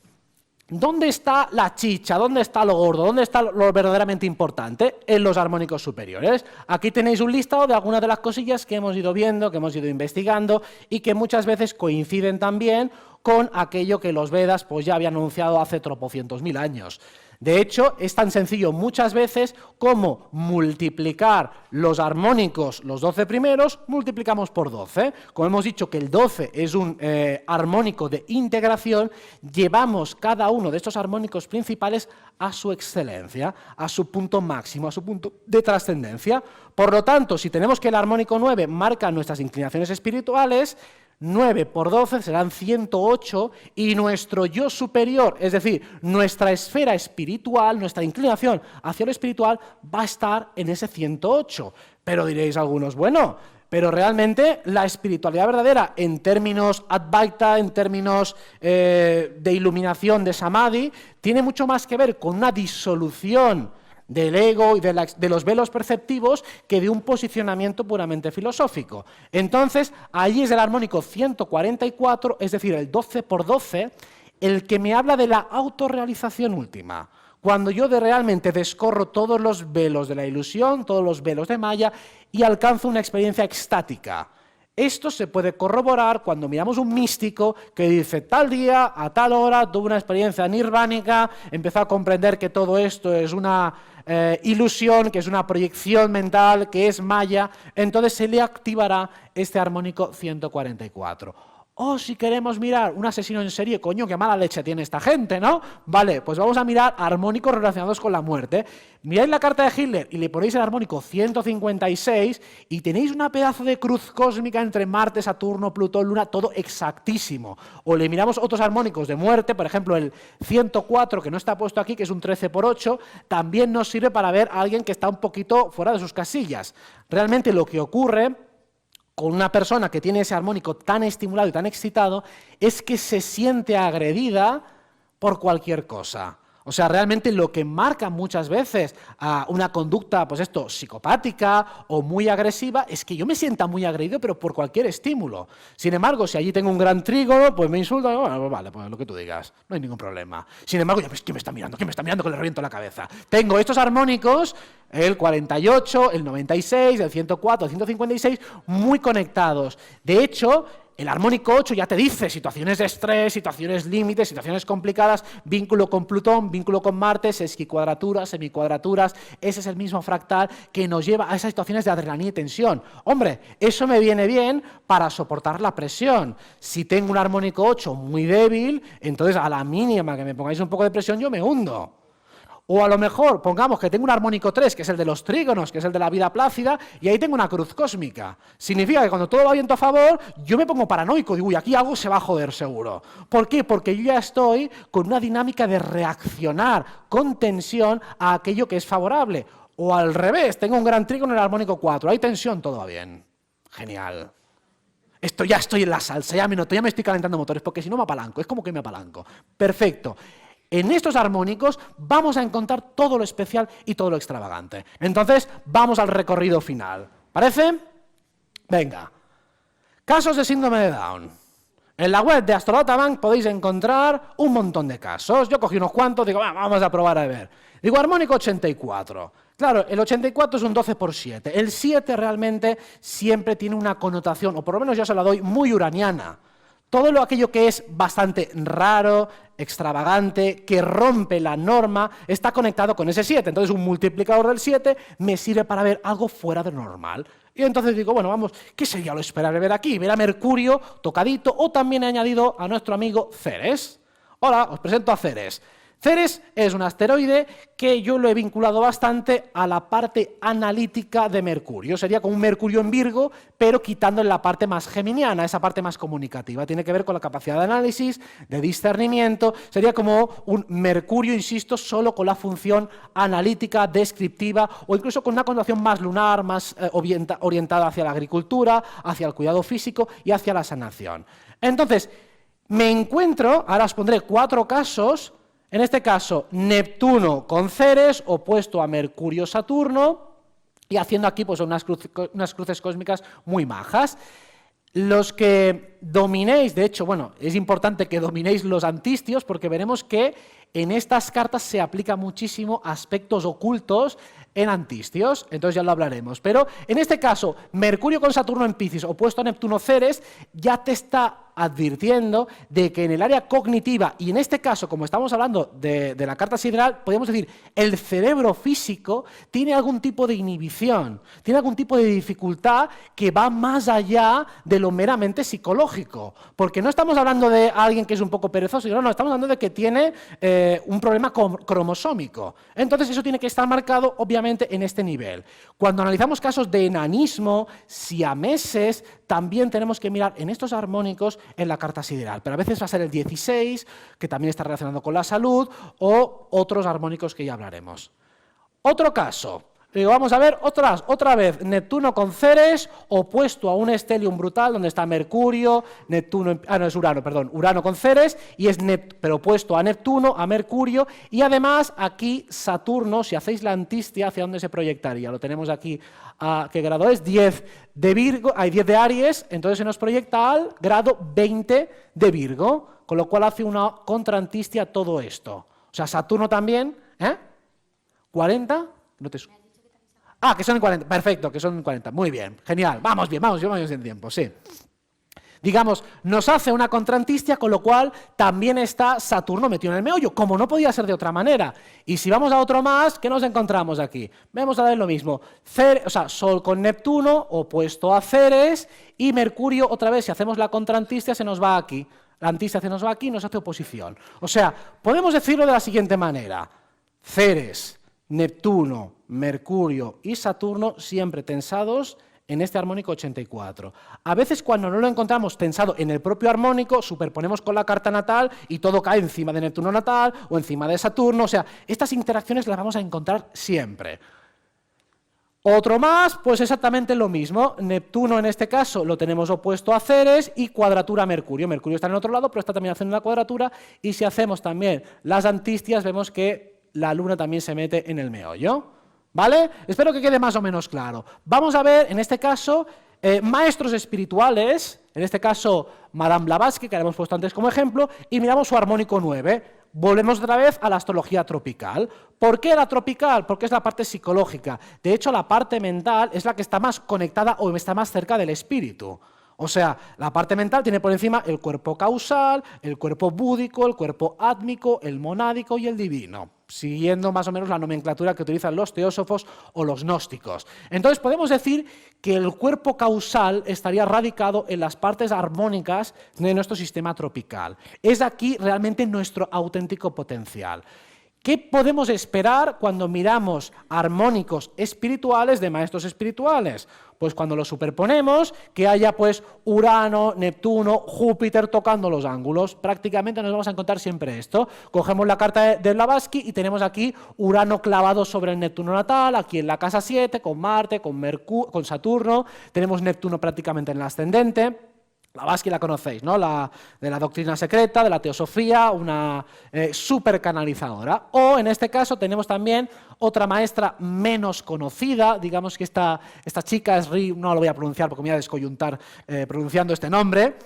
¿Dónde está la chicha? ¿Dónde está lo gordo? ¿Dónde está lo verdaderamente importante? En los armónicos superiores. Aquí tenéis un listado de algunas de las cosillas que hemos ido viendo, que hemos ido investigando y que muchas veces coinciden también con aquello que los Vedas pues, ya habían anunciado hace tropocientos mil años. De hecho, es tan sencillo muchas veces como multiplicar los armónicos, los 12 primeros, multiplicamos por 12. Como hemos dicho que el 12 es un armónico de integración, llevamos cada uno de estos armónicos principales a su excelencia, a su punto máximo, a su punto de trascendencia. Por lo tanto, si tenemos que el armónico 9 marca nuestras inclinaciones espirituales, 9 por 12 serán 108 y nuestro yo superior, es decir, nuestra esfera espiritual, nuestra inclinación hacia lo espiritual va a estar en ese 108. Pero diréis algunos, bueno, pero realmente la espiritualidad verdadera en términos Advaita, en términos de iluminación, de Samadhi, tiene mucho más que ver con una disolución del ego y de los velos perceptivos que de un posicionamiento puramente filosófico. Entonces, ahí es el armónico 144, es decir, el 12 por 12, el que me habla de la autorrealización última. Cuando yo realmente descorro todos los velos de la ilusión, todos los velos de Maya y alcanzo una experiencia extática. Esto se puede corroborar cuando miramos un místico que dice tal día, a tal hora, tuvo una experiencia nirvánica, empezó a comprender que todo esto es una ilusión, que es una proyección mental, que es maya, entonces se le activará este armónico 144. O si queremos mirar un asesino en serie, coño, qué mala leche tiene esta gente, ¿no? Vale, pues vamos a mirar armónicos relacionados con la muerte. Miráis la carta de Hitler y le ponéis el armónico 156 y tenéis una pedazo de cruz cósmica entre Marte, Saturno, Plutón, Luna, todo exactísimo. O le miramos otros armónicos de muerte, por ejemplo el 104, que no está puesto aquí, que es un 13×8, también nos sirve para ver a alguien que está un poquito fuera de sus casillas. Realmente lo que ocurre con una persona que tiene ese armónico tan estimulado y tan excitado, es que se siente agredida por cualquier cosa. O sea, realmente lo que marca muchas veces a una conducta, pues esto, psicopática o muy agresiva, es que yo me sienta muy agredido, pero por cualquier estímulo. Sin embargo, si allí tengo un gran trígono, pues me insulta, bueno, pues vale, pues lo que tú digas, no hay ningún problema. Sin embargo, ya ves, ¿quién me está mirando? ¿Quién me está mirando que le reviento la cabeza? Tengo estos armónicos, el 48, el 96, el 104, el 156, muy conectados. De hecho, el armónico 8 ya te dice situaciones de estrés, situaciones límites, situaciones complicadas, vínculo con Plutón, vínculo con Marte, sesquicuadraturas, semicuadraturas, ese es el mismo fractal que nos lleva a esas situaciones de adrenalina y tensión. Hombre, eso me viene bien para soportar la presión. Si tengo un armónico 8 muy débil, entonces a la mínima que me pongáis un poco de presión yo me hundo. O a lo mejor, pongamos que tengo un armónico 3, que es el de los trígonos, que es el de la vida plácida, y ahí tengo una cruz cósmica. Significa que cuando todo va viento a favor, yo me pongo paranoico, digo, uy, aquí algo se va a joder seguro. ¿Por qué? Porque yo ya estoy con una dinámica de reaccionar con tensión a aquello que es favorable. O al revés, tengo un gran trígono en el armónico 4, hay tensión, todo va bien. Genial. Esto ya estoy en la salsa, ya me noto, ya me estoy calentando motores, porque si no me apalanco, es como que me apalanco. Perfecto. En estos armónicos vamos a encontrar todo lo especial y todo lo extravagante. Entonces, vamos al recorrido final. ¿Parece? Venga. Casos de síndrome de Down. En la web de Astrolotabank podéis encontrar un montón de casos. Yo cogí unos cuantos, digo, vamos a probar a ver. Digo, armónico 84. Claro, el 84 es un 12×7. El 7 realmente siempre tiene una connotación, o por lo menos yo se la doy, muy uraniana. Todo aquello que es bastante raro, extravagante, que rompe la norma, está conectado con ese 7. Entonces un multiplicador del 7 me sirve para ver algo fuera de lo normal. Y entonces digo, bueno, vamos, ¿qué sería lo esperable ver aquí? Ver a Mercurio tocadito, o también he añadido a nuestro amigo Ceres. Hola, os presento a Ceres. Ceres es un asteroide que yo lo he vinculado bastante a la parte analítica de Mercurio. Sería como un Mercurio en Virgo, pero quitando la parte más geminiana, esa parte más comunicativa. Tiene que ver con la capacidad de análisis, de discernimiento. Sería como un Mercurio, insisto, solo con la función analítica, descriptiva, o incluso con una connotación más lunar, más orientada hacia la agricultura, hacia el cuidado físico y hacia la sanación. Entonces, me encuentro, ahora os pondré 4 casos. En este caso, Neptuno con Ceres, opuesto a Mercurio-Saturno, y haciendo aquí pues, unas cruces cósmicas muy majas. Los que dominéis, de hecho, bueno, es importante que dominéis los antistios, porque veremos que en estas cartas se aplica muchísimo aspectos ocultos en antistios, entonces ya lo hablaremos. Pero en este caso, Mercurio con Saturno en Piscis, opuesto a Neptuno-Ceres, ya te está advirtiendo de que en el área cognitiva, y en este caso, como estamos hablando de la carta sideral, podríamos decir, el cerebro físico tiene algún tipo de inhibición, tiene algún tipo de dificultad que va más allá de lo meramente psicológico, porque no estamos hablando de alguien que es un poco perezoso, no, estamos hablando de que tiene un problema cromosómico. Entonces eso tiene que estar marcado, obviamente, en este nivel. Cuando analizamos casos de enanismo, siameses, también tenemos que mirar en estos armónicos en la carta sideral, pero a veces va a ser el 16, que también está relacionado con la salud, o otros armónicos que ya hablaremos. Otro caso, vamos a ver otra vez, Neptuno con Ceres, opuesto a un estelium brutal, donde está Mercurio, Neptuno, no es Urano, perdón, Urano con Ceres, y es pero opuesto a Neptuno, a Mercurio, y además aquí Saturno, si hacéis la antistia, ¿hacia dónde se proyectaría? Lo tenemos aquí, ¿a qué grado es? 10 de Virgo, hay 10 de Aries, entonces se nos proyecta al grado 20 de Virgo, con lo cual hace una contraantistia todo esto. O sea, Saturno también, ¿40? No te... Ah, que son en 40. Perfecto, que son en 40. Muy bien, genial. Vamos bien en tiempo, sí. Digamos, nos hace una contrantistia, con lo cual también está Saturno metido en el meollo, como no podía ser de otra manera. Y si vamos a otro más, ¿qué nos encontramos aquí? Vemos a ver lo mismo. Sol con Neptuno, opuesto a Ceres, y Mercurio, otra vez, si hacemos la contrantistia, se nos va aquí. La antistia se nos va aquí y nos hace oposición. O sea, podemos decirlo de la siguiente manera. Ceres, Neptuno, Mercurio y Saturno siempre tensados en este armónico 84. A veces cuando no lo encontramos tensado en el propio armónico, superponemos con la carta natal y todo cae encima de Neptuno natal o encima de Saturno. O sea, estas interacciones las vamos a encontrar siempre. Otro más, pues exactamente lo mismo. Neptuno en este caso lo tenemos opuesto a Ceres y cuadratura a Mercurio. Mercurio está en el otro lado, pero está también haciendo una cuadratura. Y si hacemos también las antistias, vemos que la Luna también se mete en el meollo. ¿Vale? Espero que quede más o menos claro. Vamos a ver, en este caso, maestros espirituales, en este caso Madame Blavatsky, que habíamos puesto antes como ejemplo, y miramos su armónico 9. Volvemos otra vez a la astrología tropical. ¿Por qué la tropical? Porque es la parte psicológica. De hecho, la parte mental es la que está más conectada o está más cerca del espíritu. O sea, la parte mental tiene por encima el cuerpo causal, el cuerpo búdico, el cuerpo átmico, el monádico y el divino, siguiendo más o menos la nomenclatura que utilizan los teósofos o los gnósticos. Entonces podemos decir que el cuerpo causal estaría radicado en las partes armónicas de nuestro sistema tropical. Es aquí realmente nuestro auténtico potencial. ¿Qué podemos esperar cuando miramos armónicos espirituales de maestros espirituales? Pues cuando los superponemos, que haya pues Urano, Neptuno, Júpiter tocando los ángulos. Prácticamente nos vamos a encontrar siempre esto. Cogemos la carta de Blavatsky y tenemos aquí Urano clavado sobre el Neptuno natal, aquí en la casa 7, con Marte, con Saturno. Tenemos Neptuno prácticamente en el ascendente. Blavatsky la conocéis, ¿no? De la doctrina secreta, de la teosofía, una súper canalizadora. O en este caso tenemos también otra maestra menos conocida, digamos que esta chica es no lo voy a pronunciar porque me voy a descoyuntar pronunciando este nombre,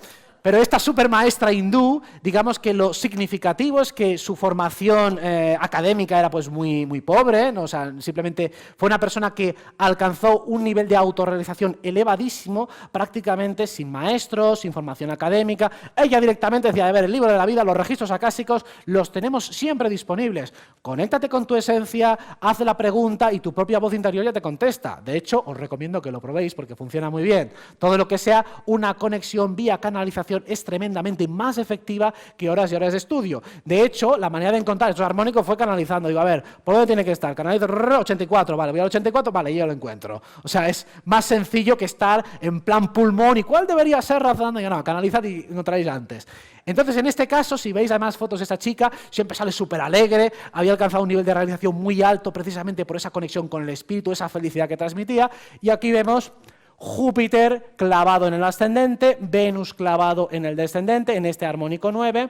pero esta supermaestra hindú, digamos que lo significativo es que su formación académica era pues muy pobre, ¿no? O sea, simplemente fue una persona que alcanzó un nivel de autorrealización elevadísimo, prácticamente sin maestros, sin formación académica. Ella directamente decía, a ver, el libro de la vida, los registros acásicos, los tenemos siempre disponibles. Conéctate con tu esencia, haz la pregunta y tu propia voz interior ya te contesta. De hecho, os recomiendo que lo probéis porque funciona muy bien. Todo lo que sea una conexión vía canalización es tremendamente más efectiva que horas y horas de estudio. De hecho, la manera de encontrar estos armónicos fue canalizando. Digo, a ver, ¿por dónde tiene que estar? Canalizo 84, vale, voy al 84, vale, yo lo encuentro. O sea, es más sencillo que estar en plan pulmón. ¿Y cuál debería ser razonando? Ya no, canalizad y encontráis antes. Entonces, en este caso, si veis además fotos de esta chica, siempre sale súper alegre, había alcanzado un nivel de realización muy alto precisamente por esa conexión con el espíritu, esa felicidad que transmitía. Y aquí vemos Júpiter clavado en el ascendente, Venus clavado en el descendente, en este armónico 9,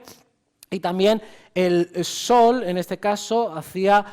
y también el Sol, en este caso, hacía,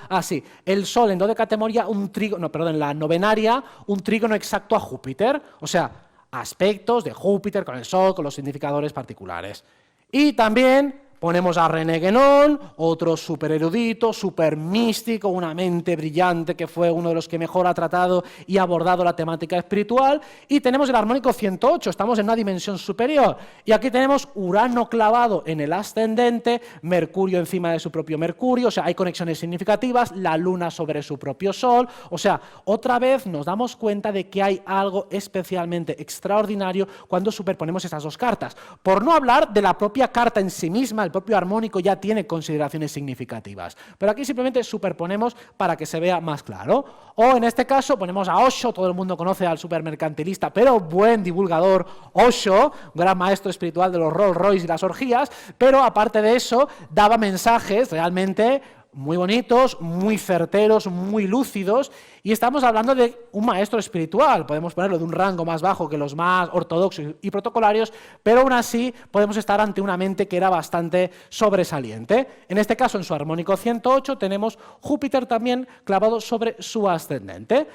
el Sol en dodecatemoria, en la novenaria, un trígono exacto a Júpiter, o sea, aspectos de Júpiter con el Sol, con los significadores particulares. Y también ponemos a René Guénon, otro súper erudito, súper místico, una mente brillante que fue uno de los que mejor ha tratado y abordado la temática espiritual. Y tenemos el armónico 108, estamos en una dimensión superior. Y aquí tenemos Urano clavado en el ascendente, Mercurio encima de su propio Mercurio, o sea, hay conexiones significativas, la Luna sobre su propio Sol. O sea, otra vez nos damos cuenta de que hay algo especialmente extraordinario cuando superponemos estas dos cartas. Por no hablar de la propia carta en sí misma, el propio armónico ya tiene consideraciones significativas. Pero aquí simplemente superponemos para que se vea más claro. O en este caso ponemos a Osho, todo el mundo conoce al supermercantilista, pero buen divulgador Osho, gran maestro espiritual de los Rolls Royce y las orgías, pero aparte de eso daba mensajes realmente muy bonitos, muy certeros, muy lúcidos, y estamos hablando de un maestro espiritual, podemos ponerlo de un rango más bajo que los más ortodoxos y protocolarios, pero aún así podemos estar ante una mente que era bastante sobresaliente. En este caso, en su armónico 108, tenemos Júpiter también clavado sobre su ascendente.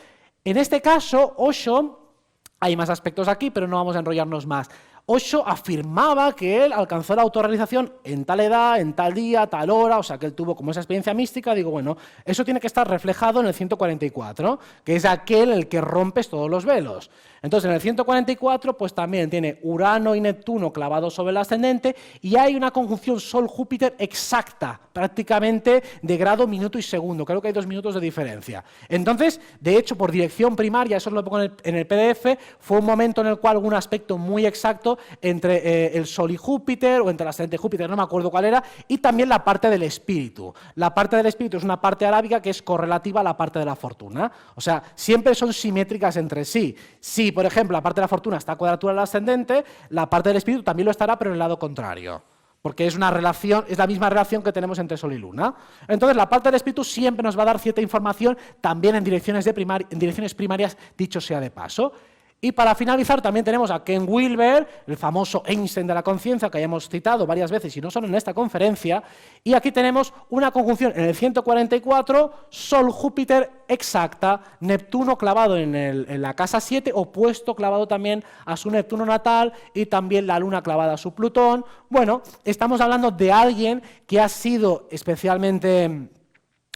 En este caso, Osho, hay más aspectos aquí, pero no vamos a enrollarnos más. Osho afirmaba que él alcanzó la autorrealización en tal edad, en tal día, tal hora, o sea, que él tuvo como esa experiencia mística. Digo, bueno, eso tiene que estar reflejado en el 144, que es aquel en el que rompes todos los velos. Entonces, en el 144, pues también tiene Urano y Neptuno clavados sobre el ascendente y hay una conjunción Sol-Júpiter exacta, prácticamente de grado, minuto y segundo. Creo que hay 2 minutos de diferencia. Entonces, de hecho, por dirección primaria, eso os lo pongo en el PDF, fue un momento en el cual hubo un aspecto muy exacto entre el Sol y Júpiter, o entre el ascendente y Júpiter, no me acuerdo cuál era, y también la parte del espíritu. La parte del espíritu es una parte arábiga que es correlativa a la parte de la fortuna. O sea, siempre son simétricas entre sí. Si, por ejemplo, la parte de la fortuna está a cuadratura del ascendente, la parte del espíritu también lo estará, pero en el lado contrario. Porque es una relación, es la misma relación que tenemos entre Sol y Luna. Entonces, la parte del espíritu siempre nos va a dar cierta información, también en direcciones primarias, dicho sea de paso. Y para finalizar también tenemos a Ken Wilber, el famoso Einstein de la conciencia, que ya hemos citado varias veces y no solo en esta conferencia, y aquí tenemos una conjunción en el 144, Sol-Júpiter exacta, Neptuno clavado en la casa 7, opuesto clavado también a su Neptuno natal, y también la Luna clavada a su Plutón. Bueno, estamos hablando de alguien que ha sido especialmente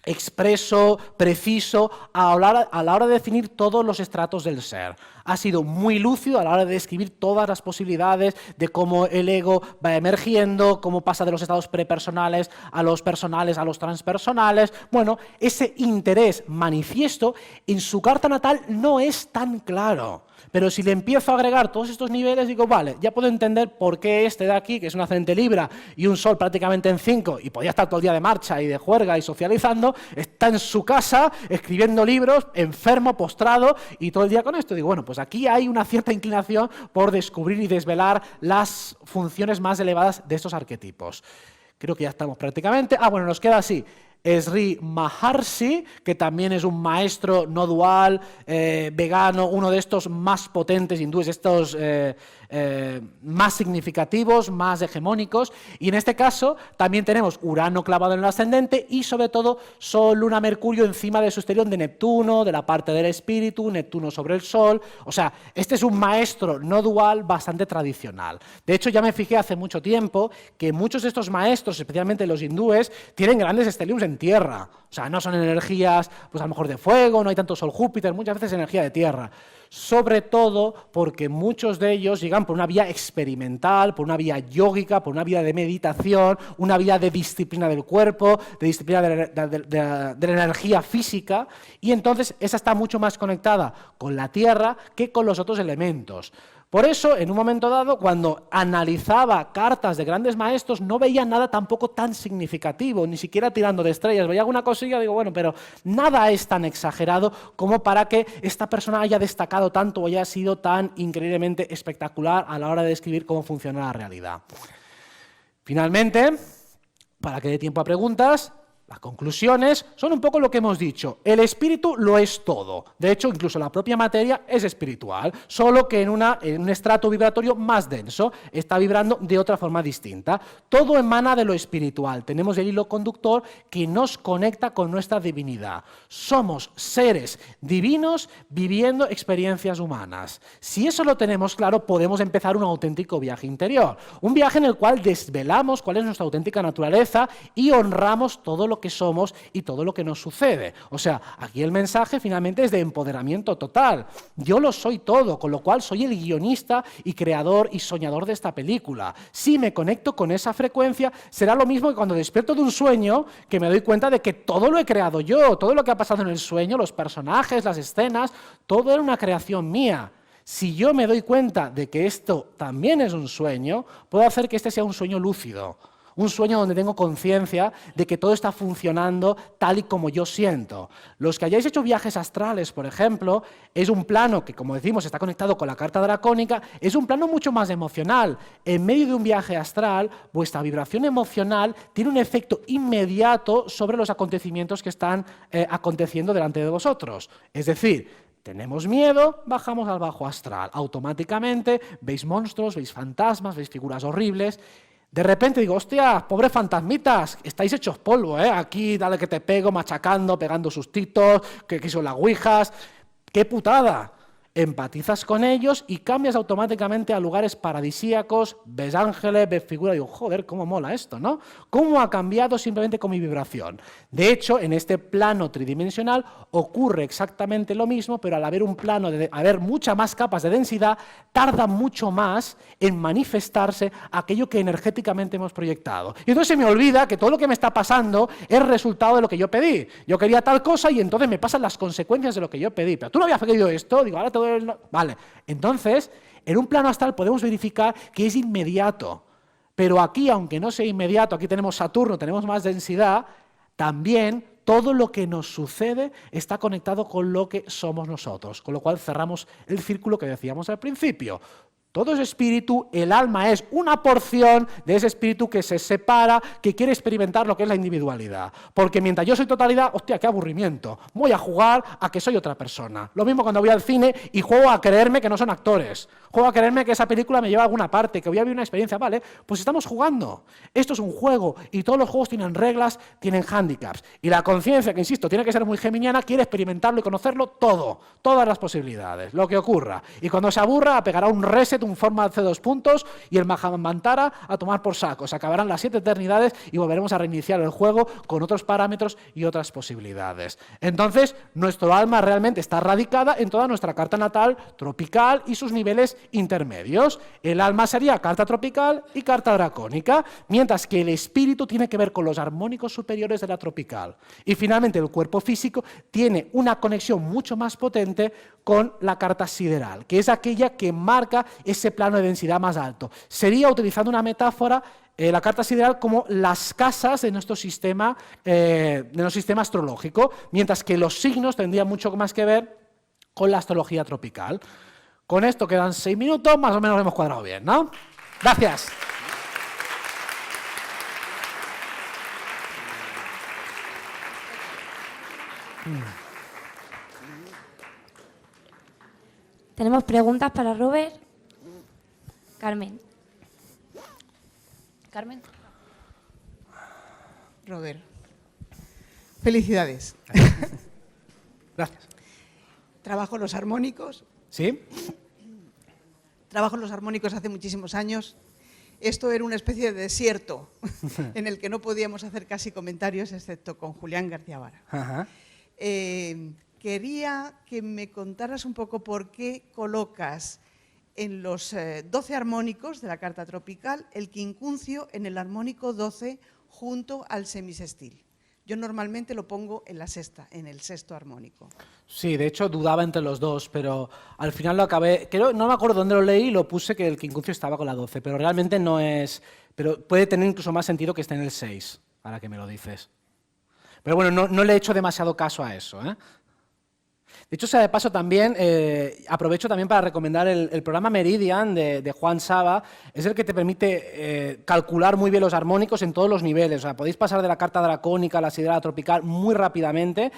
expreso, preciso, a la hora de definir todos los estratos del ser. Ha sido muy lúcido a la hora de describir todas las posibilidades de cómo el ego va emergiendo, cómo pasa de los estados prepersonales a los personales, a los transpersonales. Bueno, ese interés manifiesto en su carta natal no es tan claro. Pero si le empiezo a agregar todos estos niveles, digo, vale, ya puedo entender por qué este de aquí, que es un ascendente Libra y un Sol prácticamente en 5, y podía estar todo el día de marcha y de juerga y socializando, está en su casa escribiendo libros, enfermo, postrado, y todo el día con esto. Digo, bueno, pues aquí hay una cierta inclinación por descubrir y desvelar las funciones más elevadas de estos arquetipos. Creo que ya estamos prácticamente. Bueno, nos queda así. Sri Maharshi, que también es un maestro no dual, vegano, uno de estos más potentes hindúes, estos más significativos, más hegemónicos, y en este caso también tenemos Urano clavado en el ascendente y sobre todo Sol, Luna, Mercurio encima de su exterior de Neptuno, de la parte del espíritu, Neptuno sobre el Sol. O sea, este es un maestro no dual bastante tradicional. De hecho, ya me fijé hace mucho tiempo que muchos de estos maestros, especialmente los hindúes, tienen grandes esteliums en tierra. O sea, no son energías, pues a lo mejor de fuego, no hay tanto Sol-Júpiter, muchas veces energía de tierra. Sobre todo porque muchos de ellos llegan por una vía experimental, por una vía yógica, por una vía de meditación, una vía de disciplina del cuerpo, de disciplina de la energía física, y entonces esa está mucho más conectada con la tierra que con los otros elementos. Por eso, en un momento dado, cuando analizaba cartas de grandes maestros, no veía nada tampoco tan significativo, ni siquiera tirando de estrellas. Veía alguna cosilla y digo, bueno, pero nada es tan exagerado como para que esta persona haya destacado tanto o haya sido tan increíblemente espectacular a la hora de describir cómo funciona la realidad. Finalmente, para que dé tiempo a preguntas, las conclusiones son un poco lo que hemos dicho. El espíritu lo es todo. De hecho, incluso la propia materia es espiritual, solo que en un estrato vibratorio más denso, está vibrando de otra forma distinta. Todo emana de lo espiritual. Tenemos el hilo conductor que nos conecta con nuestra divinidad. Somos seres divinos viviendo experiencias humanas. Si eso lo tenemos claro, podemos empezar un auténtico viaje interior. Un viaje en el cual desvelamos cuál es nuestra auténtica naturaleza y honramos todo lo que somos y todo lo que nos sucede. O sea, aquí el mensaje finalmente es de empoderamiento total. Yo lo soy todo, con lo cual soy el guionista y creador y soñador de esta película. Si me conecto con esa frecuencia, será lo mismo que cuando despierto de un sueño, que me doy cuenta de que todo lo he creado yo, todo lo que ha pasado en el sueño, los personajes, las escenas, todo era una creación mía. Si yo me doy cuenta de que esto también es un sueño, puedo hacer que este sea un sueño lúcido. Un sueño donde tengo conciencia de que todo está funcionando tal y como yo siento. Los que hayáis hecho viajes astrales, por ejemplo, es un plano que, como decimos, está conectado con la carta dracónica, es un plano mucho más emocional. En medio de un viaje astral, vuestra vibración emocional tiene un efecto inmediato sobre los acontecimientos que están aconteciendo delante de vosotros. Es decir, tenemos miedo, bajamos al bajo astral. Automáticamente veis monstruos, veis fantasmas, veis figuras horribles. De repente digo, hostia, pobres fantasmitas, estáis hechos polvo, ¿eh? Aquí dale que te pego, machacando, pegando sustitos, que son las ouijas. ¡Qué putada! empatizas con ellos y cambias automáticamente a lugares paradisíacos, ves ángeles, ves figuras y digo, joder, cómo mola esto, ¿no? ¿Cómo ha cambiado simplemente con mi vibración? De hecho, en este plano tridimensional ocurre exactamente lo mismo, pero al haber un plano, haber muchas más capas de densidad, tarda mucho más en manifestarse aquello que energéticamente hemos proyectado. Y entonces se me olvida que todo lo que me está pasando es resultado de lo que yo pedí. Yo quería tal cosa y entonces me pasan las consecuencias de lo que yo pedí. Pero tú no habías pedido esto, digo, ahora te doy el... Vale, entonces, en un plano astral podemos verificar que es inmediato. Pero aquí, aunque no sea inmediato, aquí tenemos Saturno, tenemos más densidad, también todo lo que nos sucede está conectado con lo que somos nosotros, con lo cual cerramos el círculo que decíamos al principio. Todo es espíritu, el alma es una porción de ese espíritu que se separa, que quiere experimentar lo que es la individualidad. Porque mientras yo soy totalidad, hostia, qué aburrimiento. Voy a jugar a que soy otra persona. Lo mismo cuando voy al cine y juego a creerme que no son actores. Juego a creerme que esa película me lleva a alguna parte, que voy a vivir una experiencia. Vale, pues estamos jugando. Esto es un juego y todos los juegos tienen reglas, tienen hándicaps. Y la conciencia, que insisto, tiene que ser muy geminiana, quiere experimentarlo y conocerlo todo. Todas las posibilidades, lo que ocurra. Y cuando se aburra, pegará un reset, un forma de C2 puntos y el Mahamantara a tomar por saco. Se acabarán las 7 eternidades y volveremos a reiniciar el juego con otros parámetros y otras posibilidades. Entonces, nuestro alma realmente está radicada en toda nuestra carta natal tropical y sus niveles intermedios. El alma sería carta tropical y carta dracónica, mientras que el espíritu tiene que ver con los armónicos superiores de la tropical. Y finalmente, el cuerpo físico tiene una conexión mucho más potente con la carta sideral, que es aquella que marca ese plano de densidad más alto. Sería, utilizando una metáfora, la carta sideral como las casas de nuestro sistema astrológico, mientras que los signos tendrían mucho más que ver con la astrología tropical. Con esto quedan 6 minutos, más o menos lo hemos cuadrado bien, ¿no? Gracias. Tenemos preguntas para Robert. Carmen. Carmen. Robert, felicidades. Gracias. Trabajo los armónicos. ¿Sí? Trabajo los armónicos hace muchísimos años. Esto era una especie de desierto en el que no podíamos hacer casi comentarios excepto con Julián García Vara. Ajá. Quería que me contaras un poco por qué colocas en los 12 armónicos de la carta tropical el quincuncio en el armónico 12 junto al semisextil. Yo normalmente lo pongo en la sexta, en el sexto armónico. Sí, de hecho dudaba entre los dos, pero al final lo acabé, no me acuerdo dónde lo leí, lo puse que el quincuncio estaba con la 12, pero realmente no es, pero puede tener incluso más sentido que esté en el 6, ahora que me lo dices. Pero bueno, no le he hecho demasiado caso a eso, ¿eh? De hecho, sea de paso también, aprovecho también para recomendar el programa Meridian de Juan Saba. Es el que te permite calcular muy bien los armónicos en todos los niveles. O sea, podéis pasar de la carta dracónica a la sideral tropical muy rápidamente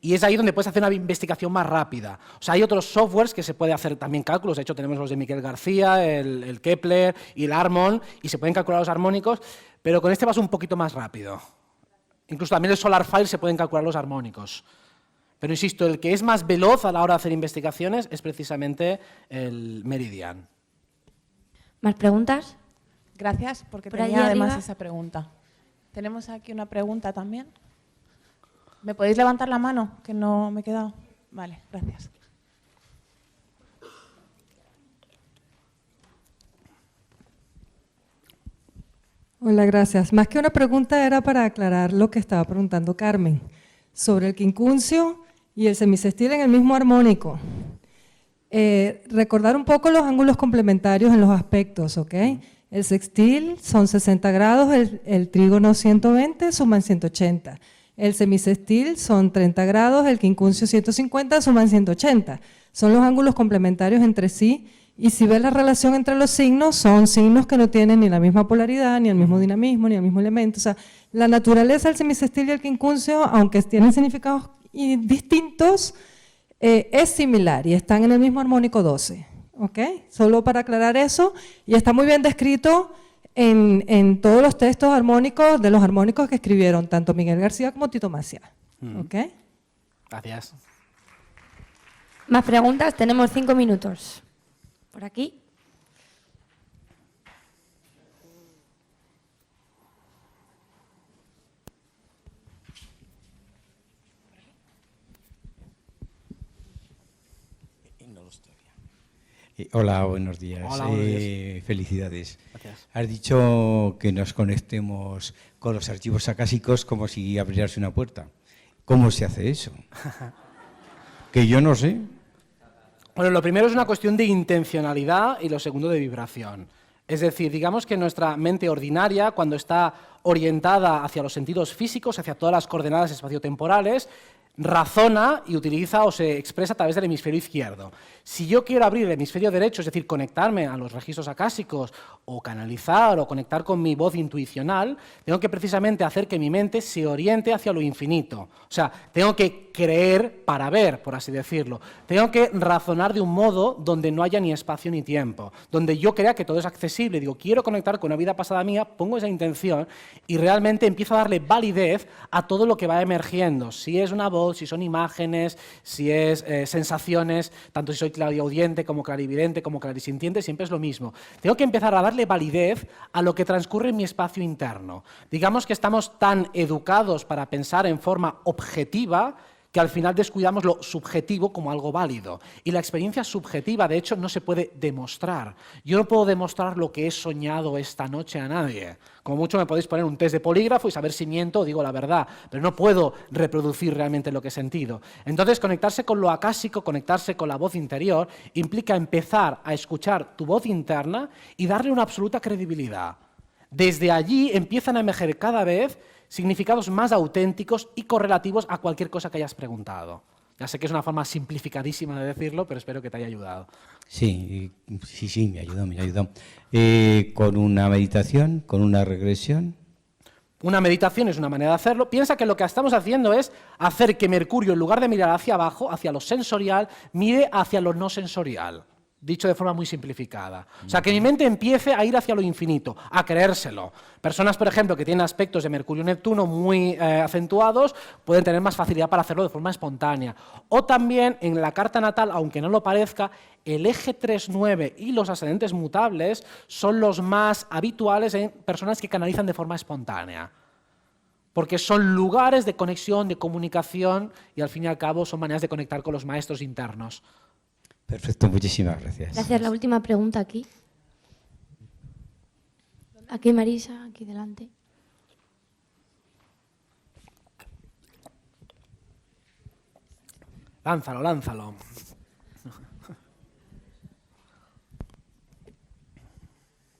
y es ahí donde puedes hacer una investigación más rápida. O sea, hay otros softwares que se puede hacer también cálculos. De hecho, tenemos los de Miguel García, el Kepler y el Harmon y se pueden calcular los armónicos, pero con este vas un poquito más rápido. Incluso también el SolarFile se pueden calcular los armónicos. Pero insisto, el que es más veloz a la hora de hacer investigaciones es precisamente el Meridian. ¿Más preguntas? Gracias, porque Por tenía allí además arriba. esa pregunta. Tenemos aquí una pregunta también. ¿Me podéis levantar la mano? Que no me he quedado. Vale, gracias. Hola, gracias. Más que una pregunta era para aclarar lo que estaba preguntando Carmen sobre el quincuncio y el semisextil en el mismo armónico. Recordar un poco los ángulos complementarios en los aspectos, ¿ok? El sextil son 60 grados, el trígono 120, suman 180. El semisextil son 30 grados, el quincuncio 150, suman 180. Son los ángulos complementarios entre sí. Y si ves la relación entre los signos, son signos que no tienen ni la misma polaridad, ni el mismo dinamismo, ni el mismo elemento. O sea, la naturaleza del semisextil y el quincuncio, aunque tienen significados distintos, es similar y están en el mismo armónico 12. ¿Ok? Solo para aclarar eso, y está muy bien descrito en todos los textos armónicos de los armónicos que escribieron tanto Miguel García como Tito Maciá. ¿Ok? Gracias. Más preguntas, tenemos 5 minutos. Por aquí. Hola, buenos días. Hola, buenos días. Felicidades. Gracias. Has dicho que nos conectemos con los archivos acásicos como si abriese una puerta. ¿Cómo se hace eso? Que yo no sé. Bueno, lo primero es una cuestión de intencionalidad y lo segundo de vibración. Es decir, digamos que nuestra mente ordinaria, cuando está orientada hacia los sentidos físicos, hacia todas las coordenadas espaciotemporales, razona y utiliza o se expresa a través del hemisferio izquierdo. Si yo quiero abrir el hemisferio derecho, es decir, conectarme a los registros acásicos o canalizar o conectar con mi voz intuicional, tengo que precisamente hacer que mi mente se oriente hacia lo infinito. O sea, tengo que creer para ver, por así decirlo. Tengo que razonar de un modo donde no haya ni espacio ni tiempo, donde yo crea que todo es accesible. Digo, quiero conectar con una vida pasada mía, pongo esa intención y realmente empiezo a darle validez a todo lo que va emergiendo. Si es una voz, si son imágenes, si es sensaciones, tanto si soy clariaudiente como clarividente como clarisintiente, siempre es lo mismo. Tengo que empezar a darle validez a lo que transcurre en mi espacio interno. Digamos que estamos tan educados para pensar en forma objetiva que al final descuidamos lo subjetivo como algo válido. Y la experiencia subjetiva, de hecho, no se puede demostrar. Yo no puedo demostrar lo que he soñado esta noche a nadie. Como mucho me podéis poner un test de polígrafo y saber si miento o digo la verdad, pero no puedo reproducir realmente lo que he sentido. Entonces, conectarse con lo acásico, conectarse con la voz interior, implica empezar a escuchar tu voz interna y darle una absoluta credibilidad. Desde allí empiezan a emerger cada vez significados más auténticos y correlativos a cualquier cosa que hayas preguntado. Ya sé que es una forma simplificadísima de decirlo, pero espero que te haya ayudado. Sí, me ayudó. ¿Con una meditación, con una regresión? Una meditación es una manera de hacerlo. Piensa que lo que estamos haciendo es hacer que Mercurio, en lugar de mirar hacia abajo, hacia lo sensorial, mire hacia lo no sensorial. Dicho de forma muy simplificada. O sea, que mi mente empiece a ir hacia lo infinito, a creérselo. Personas, por ejemplo, que tienen aspectos de Mercurio-Neptuno muy acentuados, pueden tener más facilidad para hacerlo de forma espontánea. O también, en la carta natal, aunque no lo parezca, el eje 3-9 y los ascendentes mutables son los más habituales en personas que canalizan de forma espontánea. Porque son lugares de conexión, de comunicación, y al fin y al cabo son maneras de conectar con los maestros internos. Perfecto, muchísimas gracias. Gracias. La última pregunta aquí. Aquí Marisa, aquí delante. Lánzalo.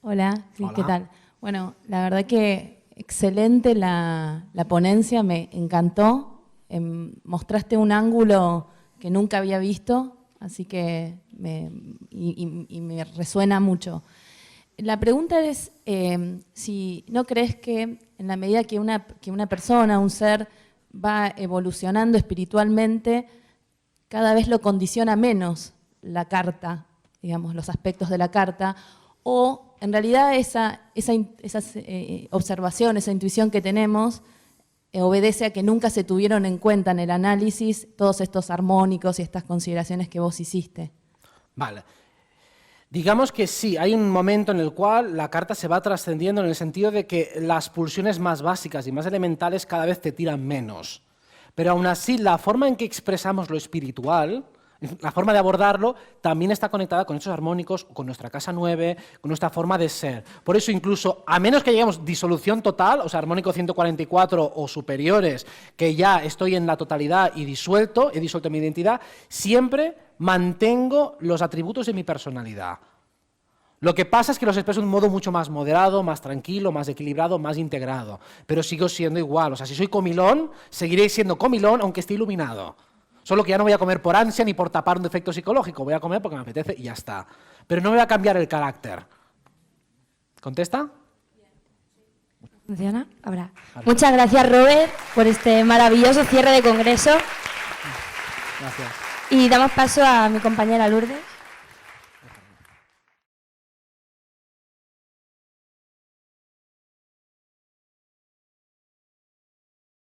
Hola, sí, Hola. ¿qué tal? Bueno, la verdad que excelente la ponencia, me encantó. Mostraste un ángulo que nunca había visto, así que me resuena mucho. La pregunta es si no crees que en la medida que una persona, un ser, va evolucionando espiritualmente, cada vez lo condiciona menos la carta, digamos, los aspectos de la carta, o en realidad esa observación, esa intuición que tenemos, obedece a que nunca se tuvieron en cuenta en el análisis todos estos armónicos y estas consideraciones que vos hiciste. Vale. Digamos que sí, hay un momento en el cual la carta se va trascendiendo en el sentido de que las pulsiones más básicas y más elementales cada vez te tiran menos. Pero aún así, la forma en que expresamos lo espiritual, la forma de abordarlo, también está conectada con hechos armónicos, con nuestra casa 9, con nuestra forma de ser. Por eso incluso, a menos que lleguemos disolución total, o sea, armónico 144 o superiores, que ya estoy en la totalidad y disuelto, he disuelto mi identidad, siempre mantengo los atributos de mi personalidad. Lo que pasa es que los expreso de un modo mucho más moderado, más tranquilo, más equilibrado, más integrado. Pero sigo siendo igual. O sea, si soy comilón, seguiré siendo comilón aunque esté iluminado. Solo que ya no voy a comer por ansia ni por tapar un defecto psicológico. Voy a comer porque me apetece y ya está. Pero no me va a cambiar el carácter. ¿Contesta? ¿Funciona? Ahora. Muchas gracias, Robert, por este maravilloso cierre de congreso. Gracias. Y damos paso a mi compañera Lourdes.